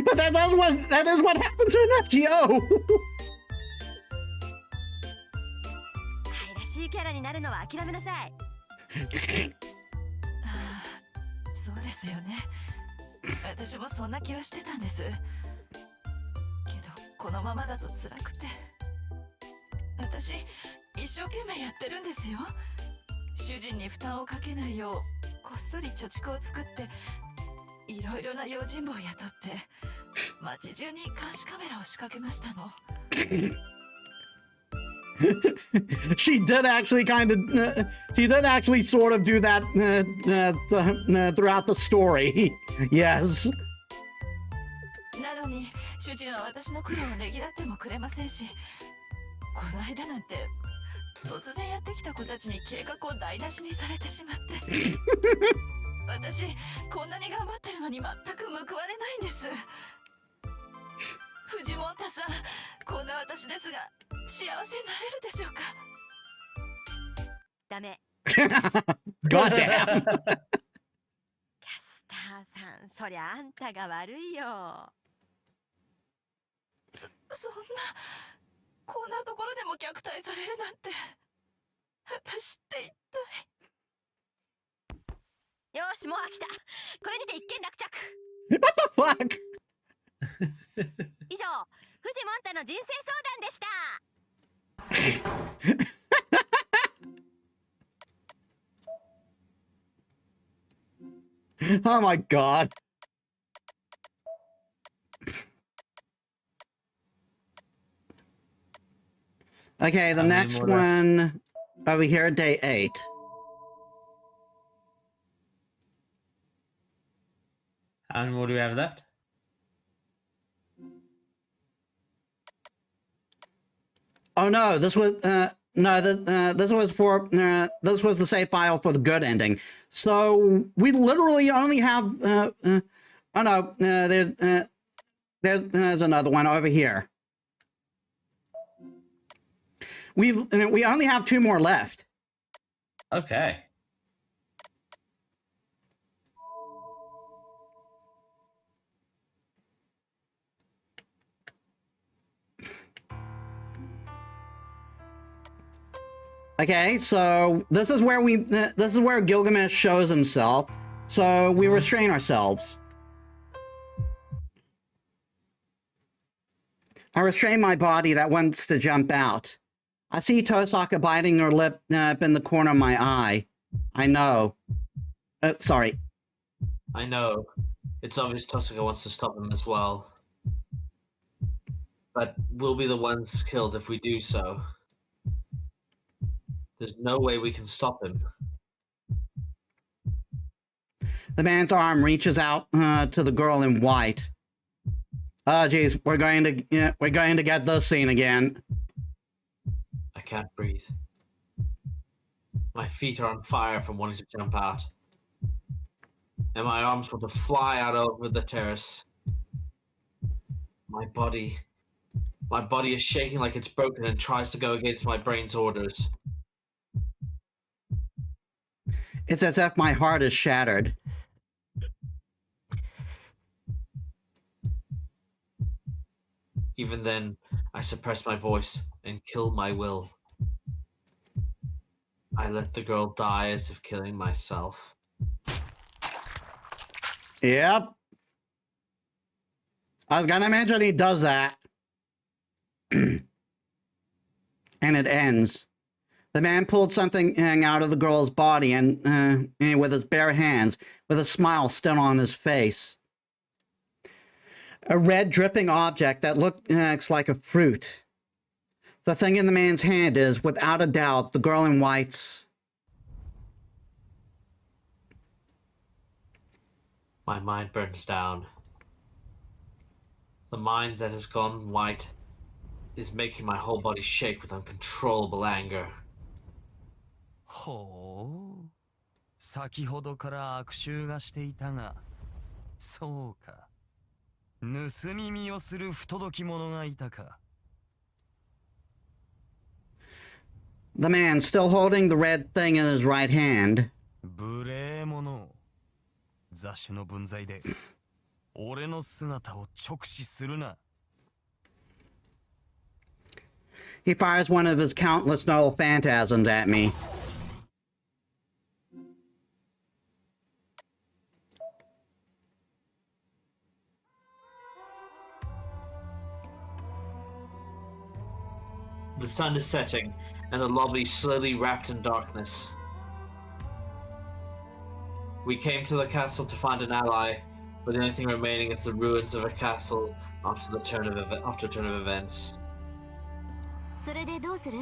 But that is what happens in FGO. 愛らしいキャラになるのは諦めなさい。そうですよね。私もそんな気はしてたんです。けどこのままだと辛くて。私一生懸命やってるんですよ。主人に負担をかけないようこっそり貯蓄を作っていろいろな用心棒を雇って街中に監視カメラを仕掛けましたの。She did actually sort of do that throughout the story. Yes. なのに主人は私の苦労をねぎらってもくれませんし、この間なんて突然やってきた子たちに計画を台無しにされてしまって。私こんなに頑張ってるのに全く報われないんです。藤本さん、こんな私ですが幸せになれるでしょうか。ダメ。God damn. キャスターさん、そりゃあんたが悪いよ。そんなこんなところでも虐待されるなんて、私って一体。よし、もう飽きた。これにて一件落着。 What the fuck? 以上、藤モンタの人生相談でした。Oh my god. Okay, the next one over here, day 8. How many more do we have left? Oh no, this was this was for this was the save file for the good ending. So we literally only have oh no, there's another one over here. We only have 2 more left. Okay. Okay, so this is where Gilgamesh shows himself. So we restrain ourselves. I restrain my body that wants to jump out. I see Tosaka biting her lip in the corner of my eye. I know. Sorry. I know. It's obvious Tosaka wants to stop him as well. But we'll be the ones killed if we do so. There's no way we can stop him. The man's arm reaches out to the girl in white. Oh, geez, we're going to get this scene again. I can't breathe. My feet are on fire from wanting to jump out. And my arms want to fly out over the terrace. My body is shaking like it's broken and tries to go against my brain's orders. It's as if my heart is shattered. Even then, I suppress my voice and kill my will. I let the girl die as if killing myself. Yep. I was gonna mention he does that. And it ends. The man pulled something out of the girl's body and with his bare hands, with a smile still on his face. A red dripping object that looks like a fruit. The thing in the man's hand is, without a doubt, the girl in white's. My mind burns down. The mind that has gone white is making my whole body shake with uncontrollable anger. ほう、先ほどから悪臭がしていたが、そうか。盗み見をする不届き者がいたか。The man, still holding the red thing in his right hand. 無礼者。雑種の分際で、俺の姿を直視するな。He fires one of his countless null phantasms at me. The sun is setting, and the lobby slowly wrapped in darkness. We came to the castle to find an ally, but the only thing remaining is the ruins of a castle after turn of events. それでどうする？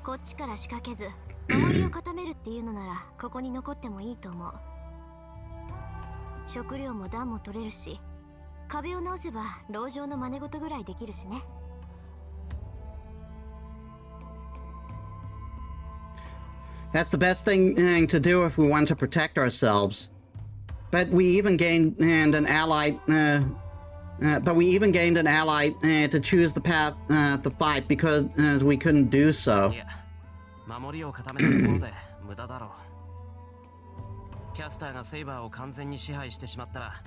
こっちから仕掛けず、守りを固めるっていうのなら、ここに残ってもいいと思う。食料も暖も取れるし、壁を直せば籠城の真似事ぐらいできるしね。That's the best thing to do if we want to protect ourselves. But we even gained an ally. To choose the path to fight because we couldn't do so. いや、守りを固めたところで無駄だろう。キャスターがセイバーを完全に支配してしまったら、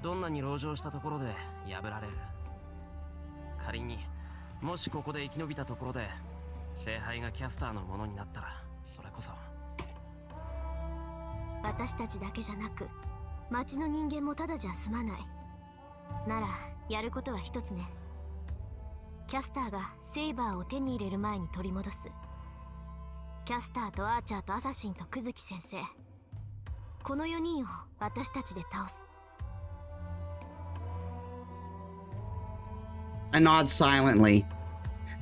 どんなに籠城したところで破られる。仮にもしここで生き延びたところで聖杯がキャスターのものになったら、それこそ私たちだけじゃなく、町の人間もただじゃ済まない。ならやることは一つね。キャスターがセイバーを手に入れる前に取り戻す。キャスターとアーチャーとアサシンとクズキ先生、この4人を私たちで倒す。I nod silently.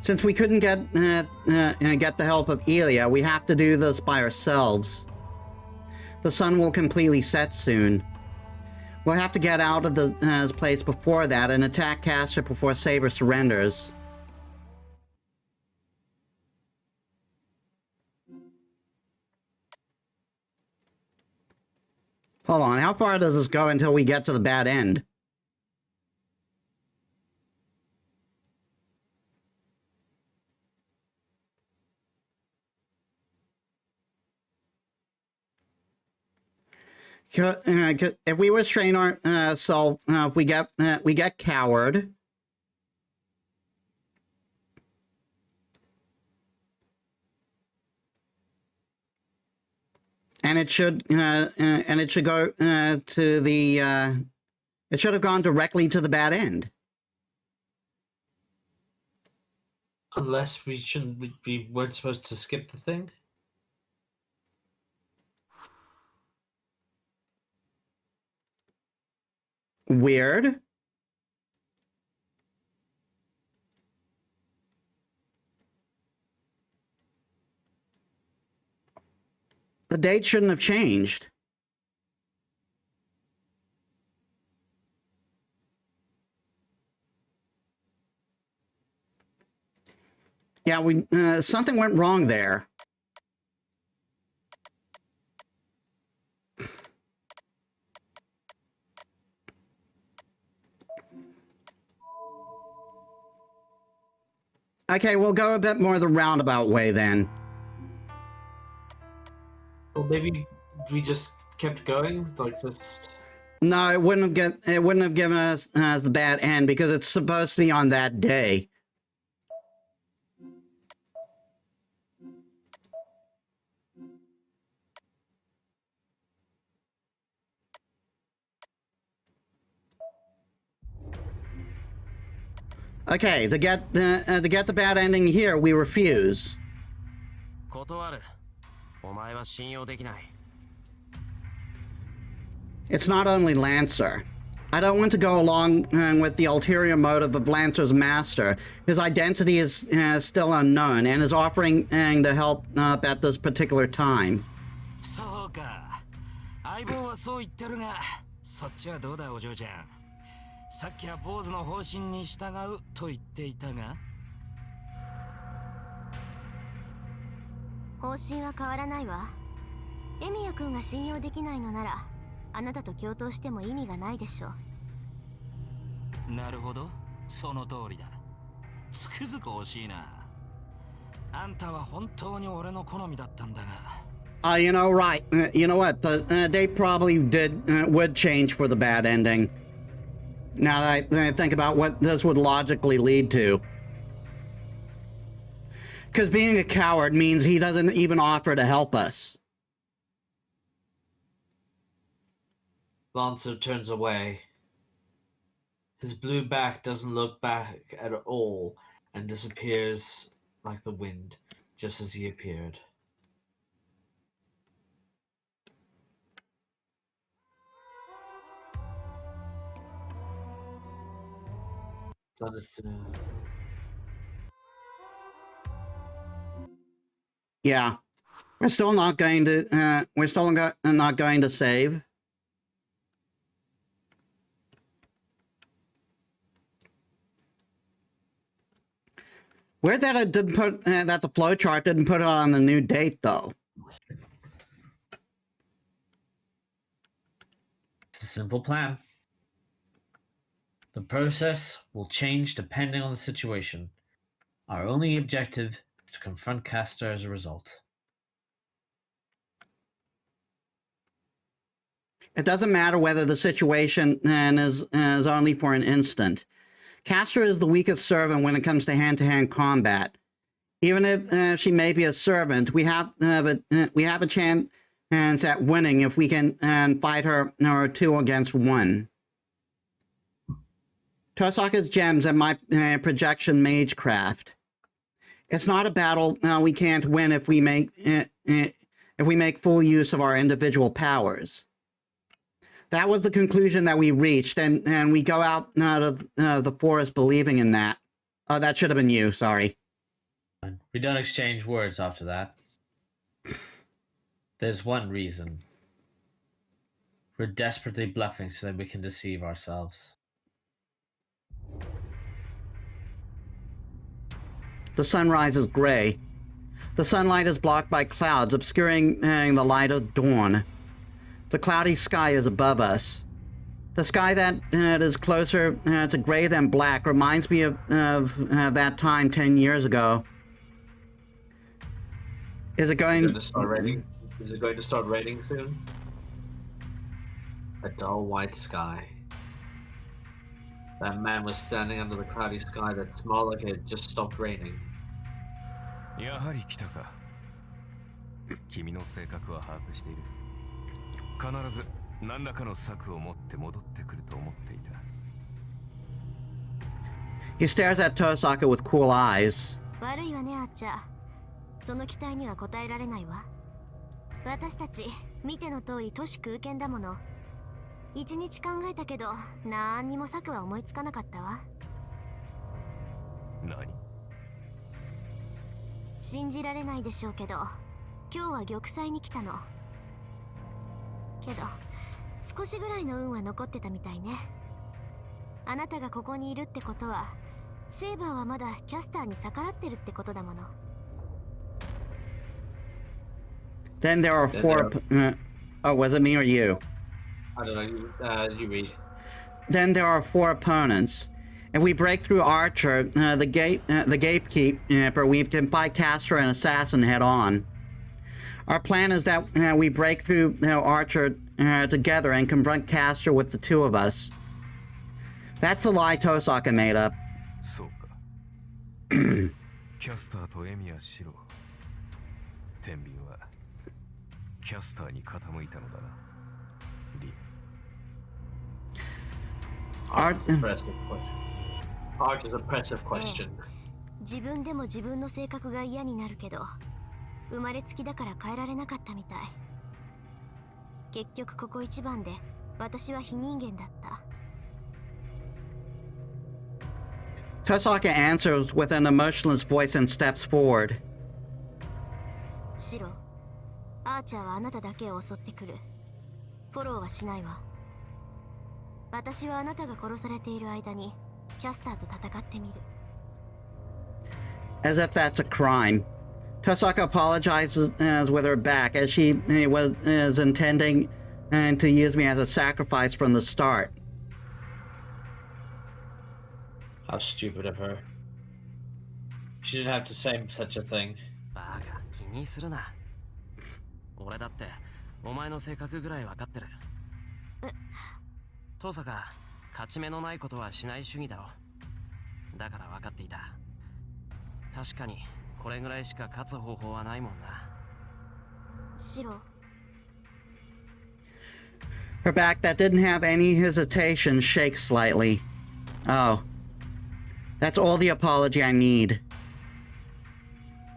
Since we couldn't get the help of Elia, we have to do this by ourselves. The sun will completely set soon. We'll have to get out of the place before that and attack Castor before Saber surrenders. Hold on, how far does this go until we get to the bad end? If we restrain ourselves, we get coward. and it should go to the. It should have gone directly to the bad end. Unless we weren't supposed to skip the thing. Weird. The date shouldn't have changed. Yeah, something went wrong there. Okay, we'll go a bit more the roundabout way then. Well, maybe we just kept going, like just. No, it wouldn't have given us the bad end because it's supposed to be on that day. Okay, to get the bad ending here, we refuse. 断る。お前は信用できない。 It's not only Lancer. I don't want to go along with the ulterior motive of Lancer's master. His identity is still unknown and is offering to help at this particular time. そうか。相棒はそう言ってるが、そっちはどうだお嬢ちゃん。さっきは坊主の方針に従うと言っていたが。方針は変わらないわ。エミヤ君が信用できないのなら、あなたと共闘しても意味がないでしょう。なるほど、その通りだ。つくづく惜しいな。あんたは本当に俺の好みだったんだが。You know, right. You know what? The date probably would change for the bad ending. Now that I think about what this would logically lead to. Because being a coward means he doesn't even offer to help us. Lancer turns away. His blue back doesn't look back at all and disappears like the wind, just as he appeared. Yeah, we're still not going to. Not going to save. Weird that it didn't put that the flowchart didn't put it on the new date though. It's a simple plan. The process will change depending on the situation. Our only objective is to confront Castor as a result. It doesn't matter whether the situation is only for an instant. Castor is the weakest servant when it comes to hand-to-hand combat. Even if she may be a servant, we have a chance at winning if we can fight her or 2 against 1. Tosaka's gems and my projection magecraft. It's not a battle we can't win if we make full use of our individual powers. That was the conclusion that we reached, and we go out of the forest believing in that. Oh, that should have been you, sorry. We don't exchange words after that. There's one reason. We're desperately bluffing so that we can deceive ourselves. The sunrise is gray. The sunlight is blocked by clouds, obscuring the light of dawn. The cloudy sky is above us. The sky that is closer to gray than black reminds me of that time 10 years ago. Is it going to start raining? Is it going to start raining soon? A dull white sky. That man was standing under the cloudy sky that smiled like it had just stopped raining. やはり来たか。君の性格は把握している。必ず何らかの策を持って戻ってくると思っていた。 He stares at Tosaka with cool eyes. 悪いわね、アーチャー。その期待には応えられないわ。私たち見ての通り都市空間だもの。一日考えたけどなんにも策は思いつかなかったわ。何？信じられないでしょうけど、今日は玉砕に来たの。けど少しぐらいの運は残ってたみたいね。あなたがここにいるってことは、セーバーはまだキャスターに逆らってるってことだもの。Then there are four. Oh, was it me or you? I don't know. You read. Then there are four opponents. If we break through Archer, the gatekeeper, we can fight Castor and Assassin head on. Our plan is that we break through Archer together and confront Castor with the two of us. That's the lie Tosaka made up. そうか。キャスターとエミは白。天秤はキャスターに傾いたのだな。リ。Impressive question. Archer's impressive question. 自分でも自分の性格が嫌になるけど、生まれつきだから変えられなかったみたい。結局ここ一番で私は非人間だった。Tosaka answers with an emotionless voice and steps forward. シロ、アーチャーはあなただけを襲ってくる。フォローはしないわ。私はあなたが殺されている間にキャスターと戦ってみる。As if that's a crime. Tosaka apologizes with her back, as she is intending to use me as a sacrifice from the start. How stupid of her. She didn't have to say such a thing. バカ、気にするな。俺だってお前の性格ぐらい分かってる。登坂、勝ち目のないことはしない主義だろ。だから分かっていた。確かにこれぐらいしか勝つ方法はないもんな。シロ。Her back that didn't have any hesitation shakes slightly. Oh. That's all the apology I need.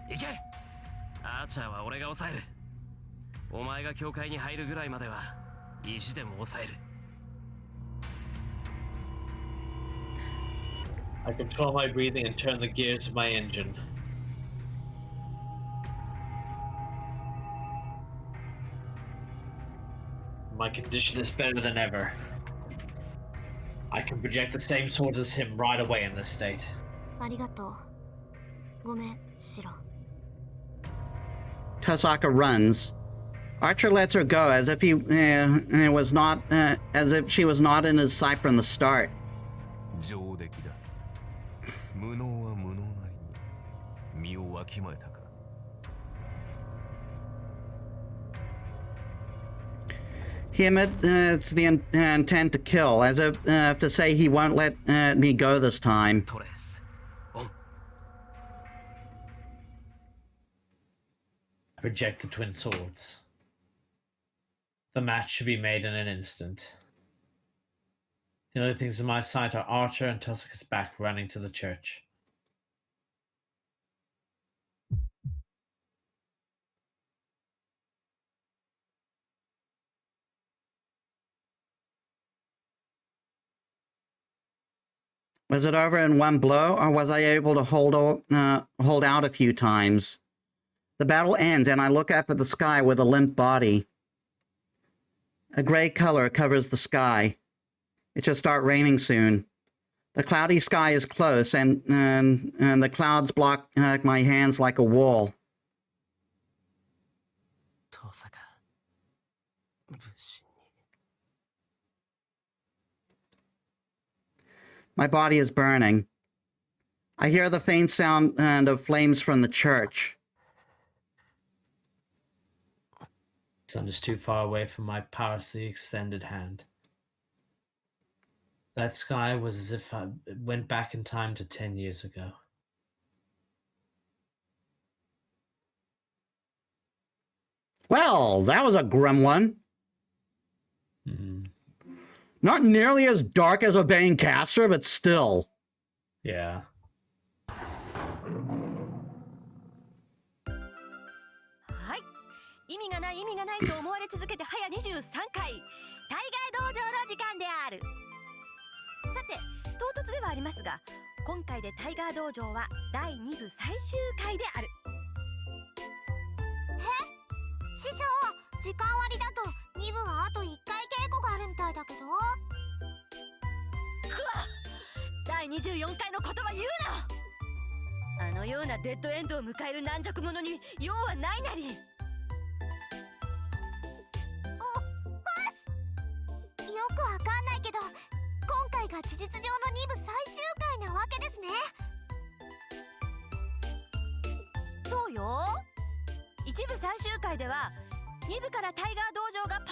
行け！アーチャーは俺が抑える。お前が教会に入るぐらいまでは意地でも抑える。I control my breathing and turn the gears of my engine. My condition is better than ever. I can project the same swords as him right away in this state. ありがとう。ごめん、シロ。Tosaka runs. Archer lets her go as if she was not in his sight from the start. 上出来だ。無能は無能なりに身をわきまえたか。He admits the intent to kill, as if to say he won't let me go this time. トレス、オン。Project the twin swords. The match should be made in an instant. The only things in my sight are Archer and Tosaka's back running to the church. Was it over in one blow, or was I able to hold out a few times? The battle ends, and I look up at the sky with a limp body. A gray color covers the sky. It should start raining soon. The cloudy sky is close, and the clouds block my hands like a wall. 登坂。武士に。My body is burning. I hear the faint sound of flames from the church. Sun is too far away from my powerlessly extended hand. That sky was as if I went back in time to 10 years ago. Well, that was a grim one. Mhm. Not nearly as dark as obeying Caster, but still. Yeah. はい、意味がないと思われ続けて早23回、対外道場の時間である。さて、唐突ではありますが、今回でタイガー道場は第2部最終回である。師匠、時間割だと2部はあと1回稽古があるみたいだけど。くわっ、第24回のことは言うな。あのようなデッドエンドを迎える軟弱者に用はないなり。よくわかんないけど、今回が事実上の2部最終回なわけですね。そうよ。一部最終回では2部からタイガー道場がパワーアッ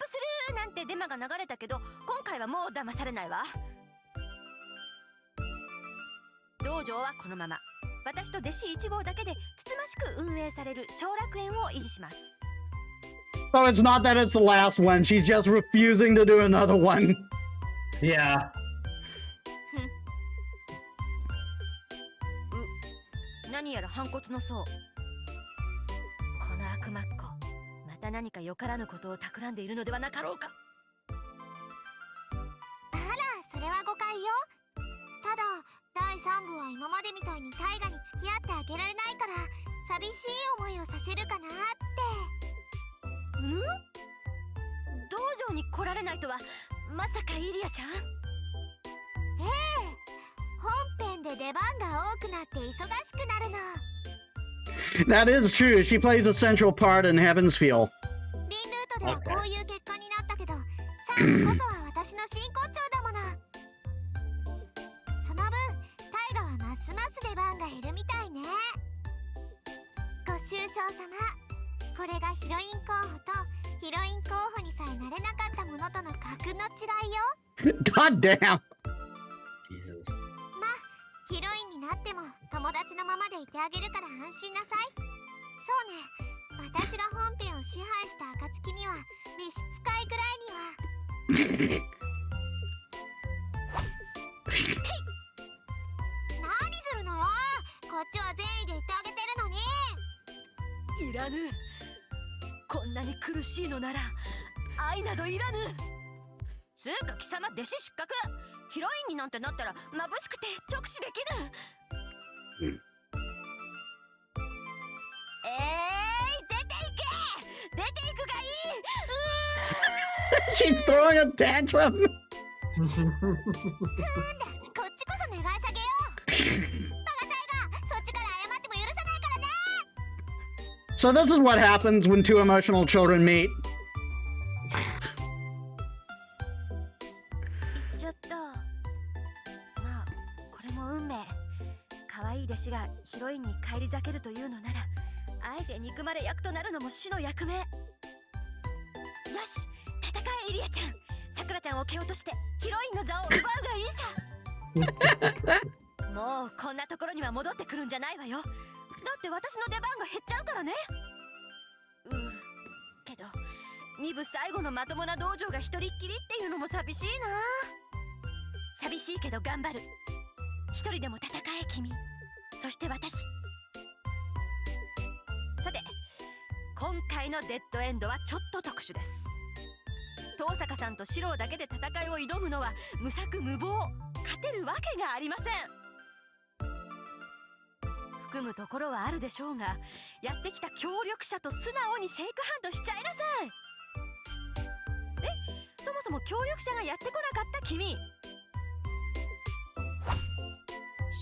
プするなんてデマが流れたけど、今回はもう騙されないわ。道場はこのまま私と弟子1号だけでつつましく運営される小楽園を維持します。 So it's not that it's the last one, she's just refusing to do another one. Yeah. 何やら反骨の相。この悪魔っ子、また何かよからぬことを企んでいるのではなかろうか。あら、それは誤解よ。ただ第3部は今までみたいに大河に付き合ってあげられないから、寂しい思いをさせるかなって。道場に来られないとは、まさかイリアちゃん。本編で出番が多くなって忙しくなるの。 That is true. She plays a central part in Heaven's Feel. リンルートではこういう結果になったけど、最後こそは私の真骨頂だもの。その分大河はますます出番が減るみたいね。ご愁傷様。これがヒロイン候補とヒロイン候補にさえなれなかったものとの格の違いよ。 God damn. Jesus. まあヒロインになっても友達のままでいてあげるから安心なさい。そうね、私が本編を支配した暁には召使いぐらいには。何するのよ、こっちは善意で言ってあげてるのに。いらぬ。こんなに苦しいのなら愛などいらぬ。つうか貴様、弟子失格。ヒロインになんてなったら眩しくて直視できぬ。出ていけ、出ていくがいい。She's throwing a tantrum. こっちこそ願い下げよう。バカタイガー、そっちから謝っても許さないからね。 So this is what happens when two emotional children meet. 言っちゃった。まあこれも運命。可愛い弟子がヒロインに返り咲けるというのなら、あえて憎まれ役となるのも死の役目。よし、戦えイリアちゃん。さくらちゃんを蹴落としてヒロインの座を奪うがいいさ。もうこんなところには戻ってくるんじゃないわよ。だって私の出番が減っちゃうからね。けど2部最後のまともな道場が一人っきりっていうのも寂しいな。寂しいけど頑張る。一人でも戦え君、そして私。さて、今回のデッドエンドはちょっと特殊です。遠坂さんと四郎だけで戦いを挑むのは無策無謀、勝てるわけがありません。含むところはあるでしょうが、やってきた協力者と素直にシェイクハンドしちゃいなさい。そもそも協力者がやってこなかった君、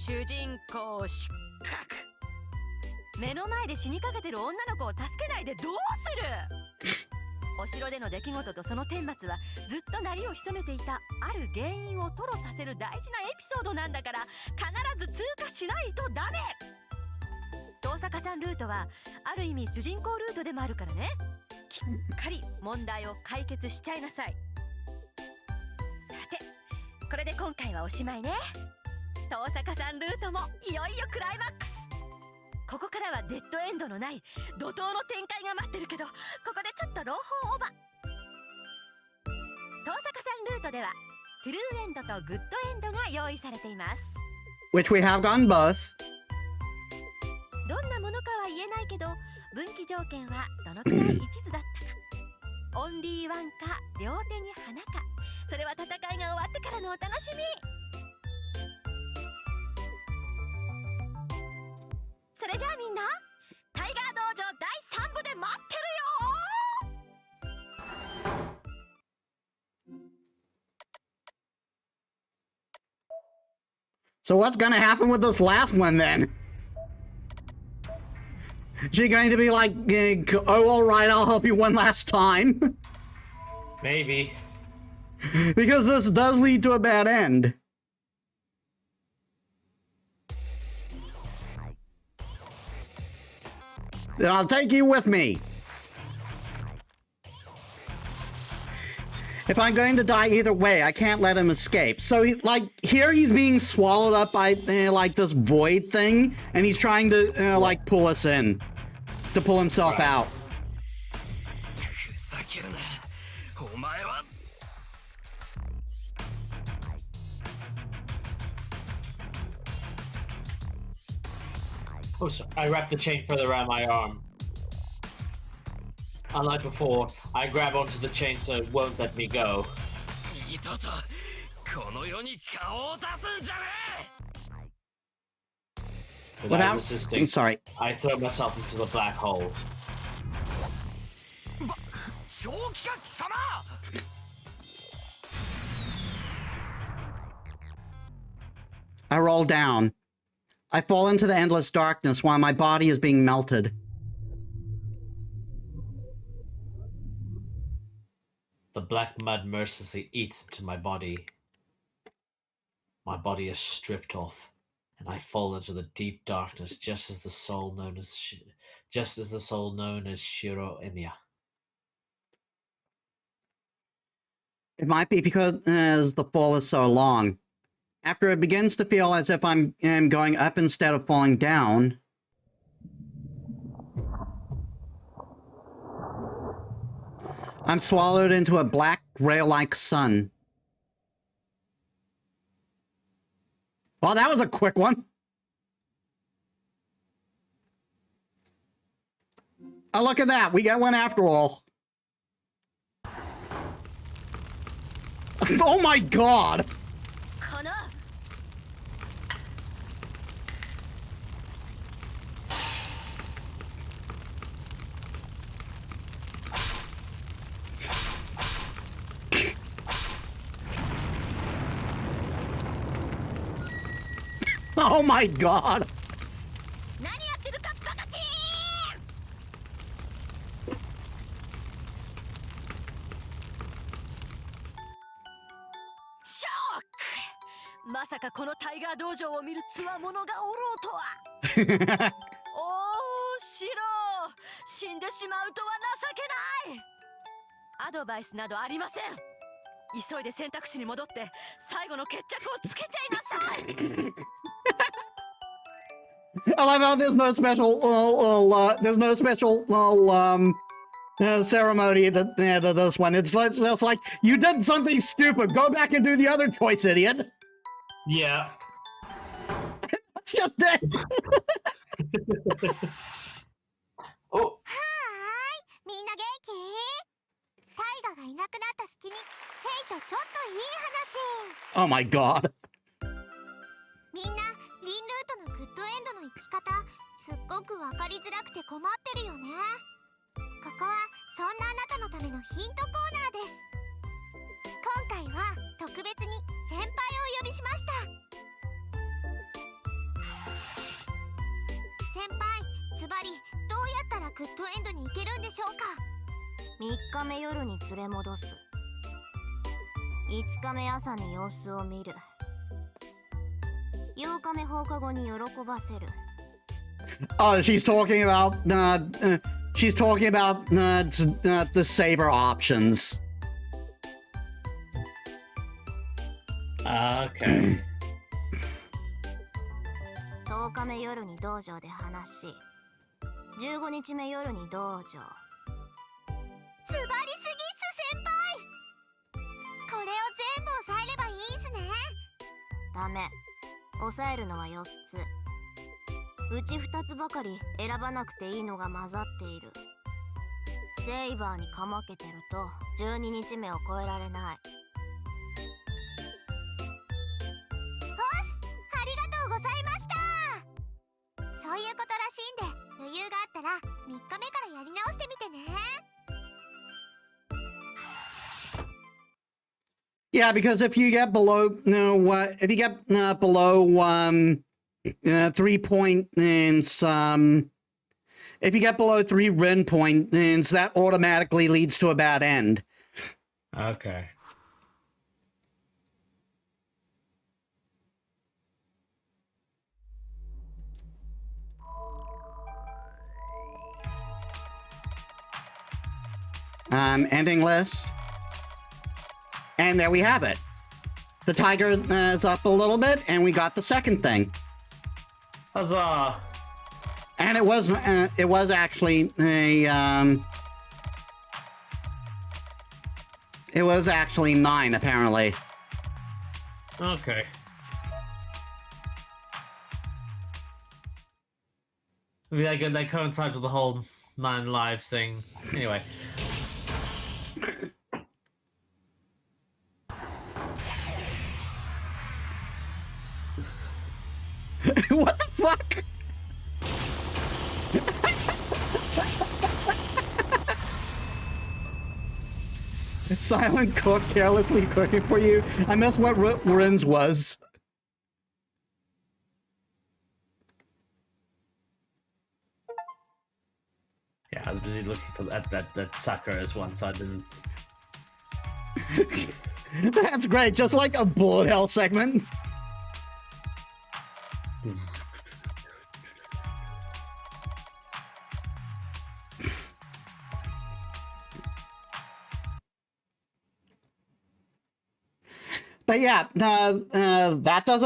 主人公失格。目の前で死にかけてる女の子を助けないでどうする。お城での出来事とその顛末はずっと鳴りを潜めていたある原因を吐露させる大事なエピソードなんだから、必ず通過しないとダメ。遠坂さんルートはある意味主人公ルートでもあるからね。きっかり問題を解決しちゃいなさい。さて、これで今回はおしまいね。遠坂さんルートもいよいよクライマックス。ここからはデッドエンドのない怒涛の展開が待ってるけど、ここでちょっと朗報オーバー。遠坂さんルートではトゥルーエンドとグッドエンドが用意されています。 Which we have gotten both. どんなものかは言えないけど、分岐条件はどのくらい一途だったか、オンリーワンか両手に花か、それは戦いが終わってからのお楽しみ。それじゃあみんな、タイガー道場第3部で待ってるよ。So what's gonna happen with this last one then? She going to be like, oh, all right, I'll help you one last time? Maybe. Because this does lead to a bad end. Then I'll take you with me. If I'm going to die either way, I can't let him escape. So, here he's being swallowed up by, like, this void thing, and he's trying to, like, pull us in. To pull himself out. Oh, so I wrap the chain further around my arm. Unlike before, I grab onto the chain so it won't let me go. Without resisting, sorry. I throw myself into the black hole. I roll down. I fall into the endless darkness while my body is being melted. The black mud mercilessly eats into my body. My body is stripped off, and I fall into the deep darkness, just as the soul known as Shiro Emiya. It might be because the fall is so long. After it begins to feel as if I'm going up instead of falling down, I'm swallowed into a black, gray-like sun. Well, that was a quick one. Oh, look at that. We got one after all. Oh my god! Oh my god! Shock! まさかこのタイガー道場を見る強者がおろうとは。おー、シロ、死んでしまうとは情けない。アドバイスなどありません。急いで選択肢に戻って最後の決着をつけちゃいなさい。I love how there's no special, ceremony to this one. It's just like, you did something stupid. Go back and do the other choice, idiot. Yeah. It's just dead. Oh. みんな元気？タイガがいなくなった隙に、ヘイとちょっといい話。 Oh my god. みんな、リンルートのグッドエンドの生き方、すっごくわかりづらくて困ってるよね。ここはそんなあなたのためのヒントコーナーです。今回は特別に先輩をお呼びしました。先輩、ズバリどうやったらグッドエンドに行けるんでしょうか。3日目夜に連れ戻す。5日目朝に様子を見る。8日目放課後に喜ばせる。Oh, she's talking about the saber options. Okay. 10日目夜に道場で話し、15日目夜に道場。つばりすぎっす先輩。これを全部抑えればいいんすね。ダメ、抑えるのは4つ。うち2つばかり選ばなくていいのが混ざっている。セイバーにかまけてると12日目を超えられない。ありがとうございました。そういうことらしいんで、余裕があったら3日目からやり直してみてね。Yeah, because if you get below, if you get below 3 points, if you get below 3 Ren points, that automatically leads to a bad end. Okay. Ending list. And there we have it. The tiger is up a little bit, and we got the second thing. Huzzah! And it was actually a it was actually 9 apparently. Okay. I mean, that coincides with the whole 9 lives thing. Anyway. What the fuck? Silent cook carelessly cooking for you. I missed what Ren's was. Yeah, I was busy looking for that Sakura's one, so I didn't. That's great, just like a bullet hell segment. But yeah, that does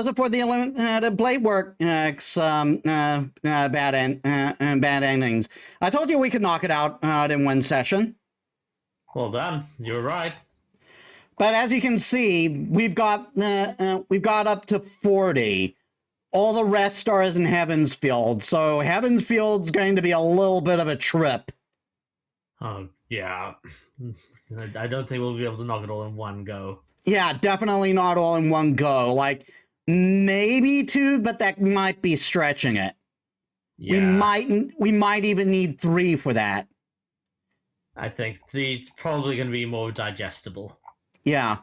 it for the eliminated blade work bad endings. I told you we could knock it out in one session. Well done. You were right. But as you can see, we've got up to 40. All the rest are in Heavensfield, so Heavensfield's going to be a little bit of a trip. Oh yeah, I don't think we'll be able to knock it all in one go. Yeah, definitely not all in one go. Like maybe 2, but that might be stretching it. Yeah. We might even need 3 for that. I think 3 is probably going to be more digestible. Yeah.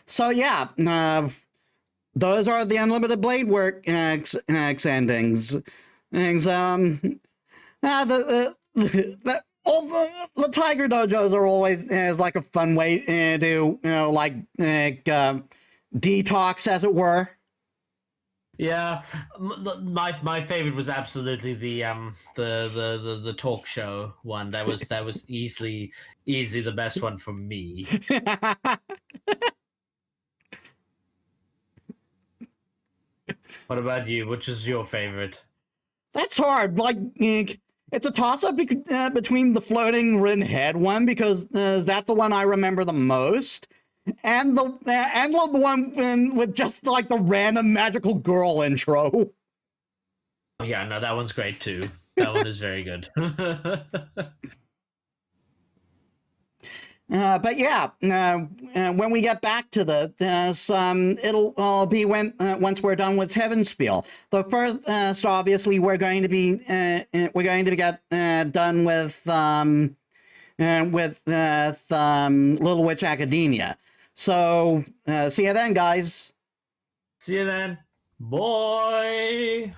So yeah, those are the Unlimited Blade Work endings. The Tiger Dojos are always like a fun way to detox, as it were. Yeah, my favorite was absolutely the talk show one. That was easily the best one for me. What about you? Which is your favorite? That's hard. Like, it's a toss-up between the floating Rin head one, because that's the one I remember the most, and the one with just like the random magical girl intro. Oh, yeah, no, that one's great too. That one is very good. But yeah, when we get back to this, it'll all be once we're done with Heavenspiel. The first, obviously, we're going to get done with Little Witch Academia. So see you then, guys. See you then, boy.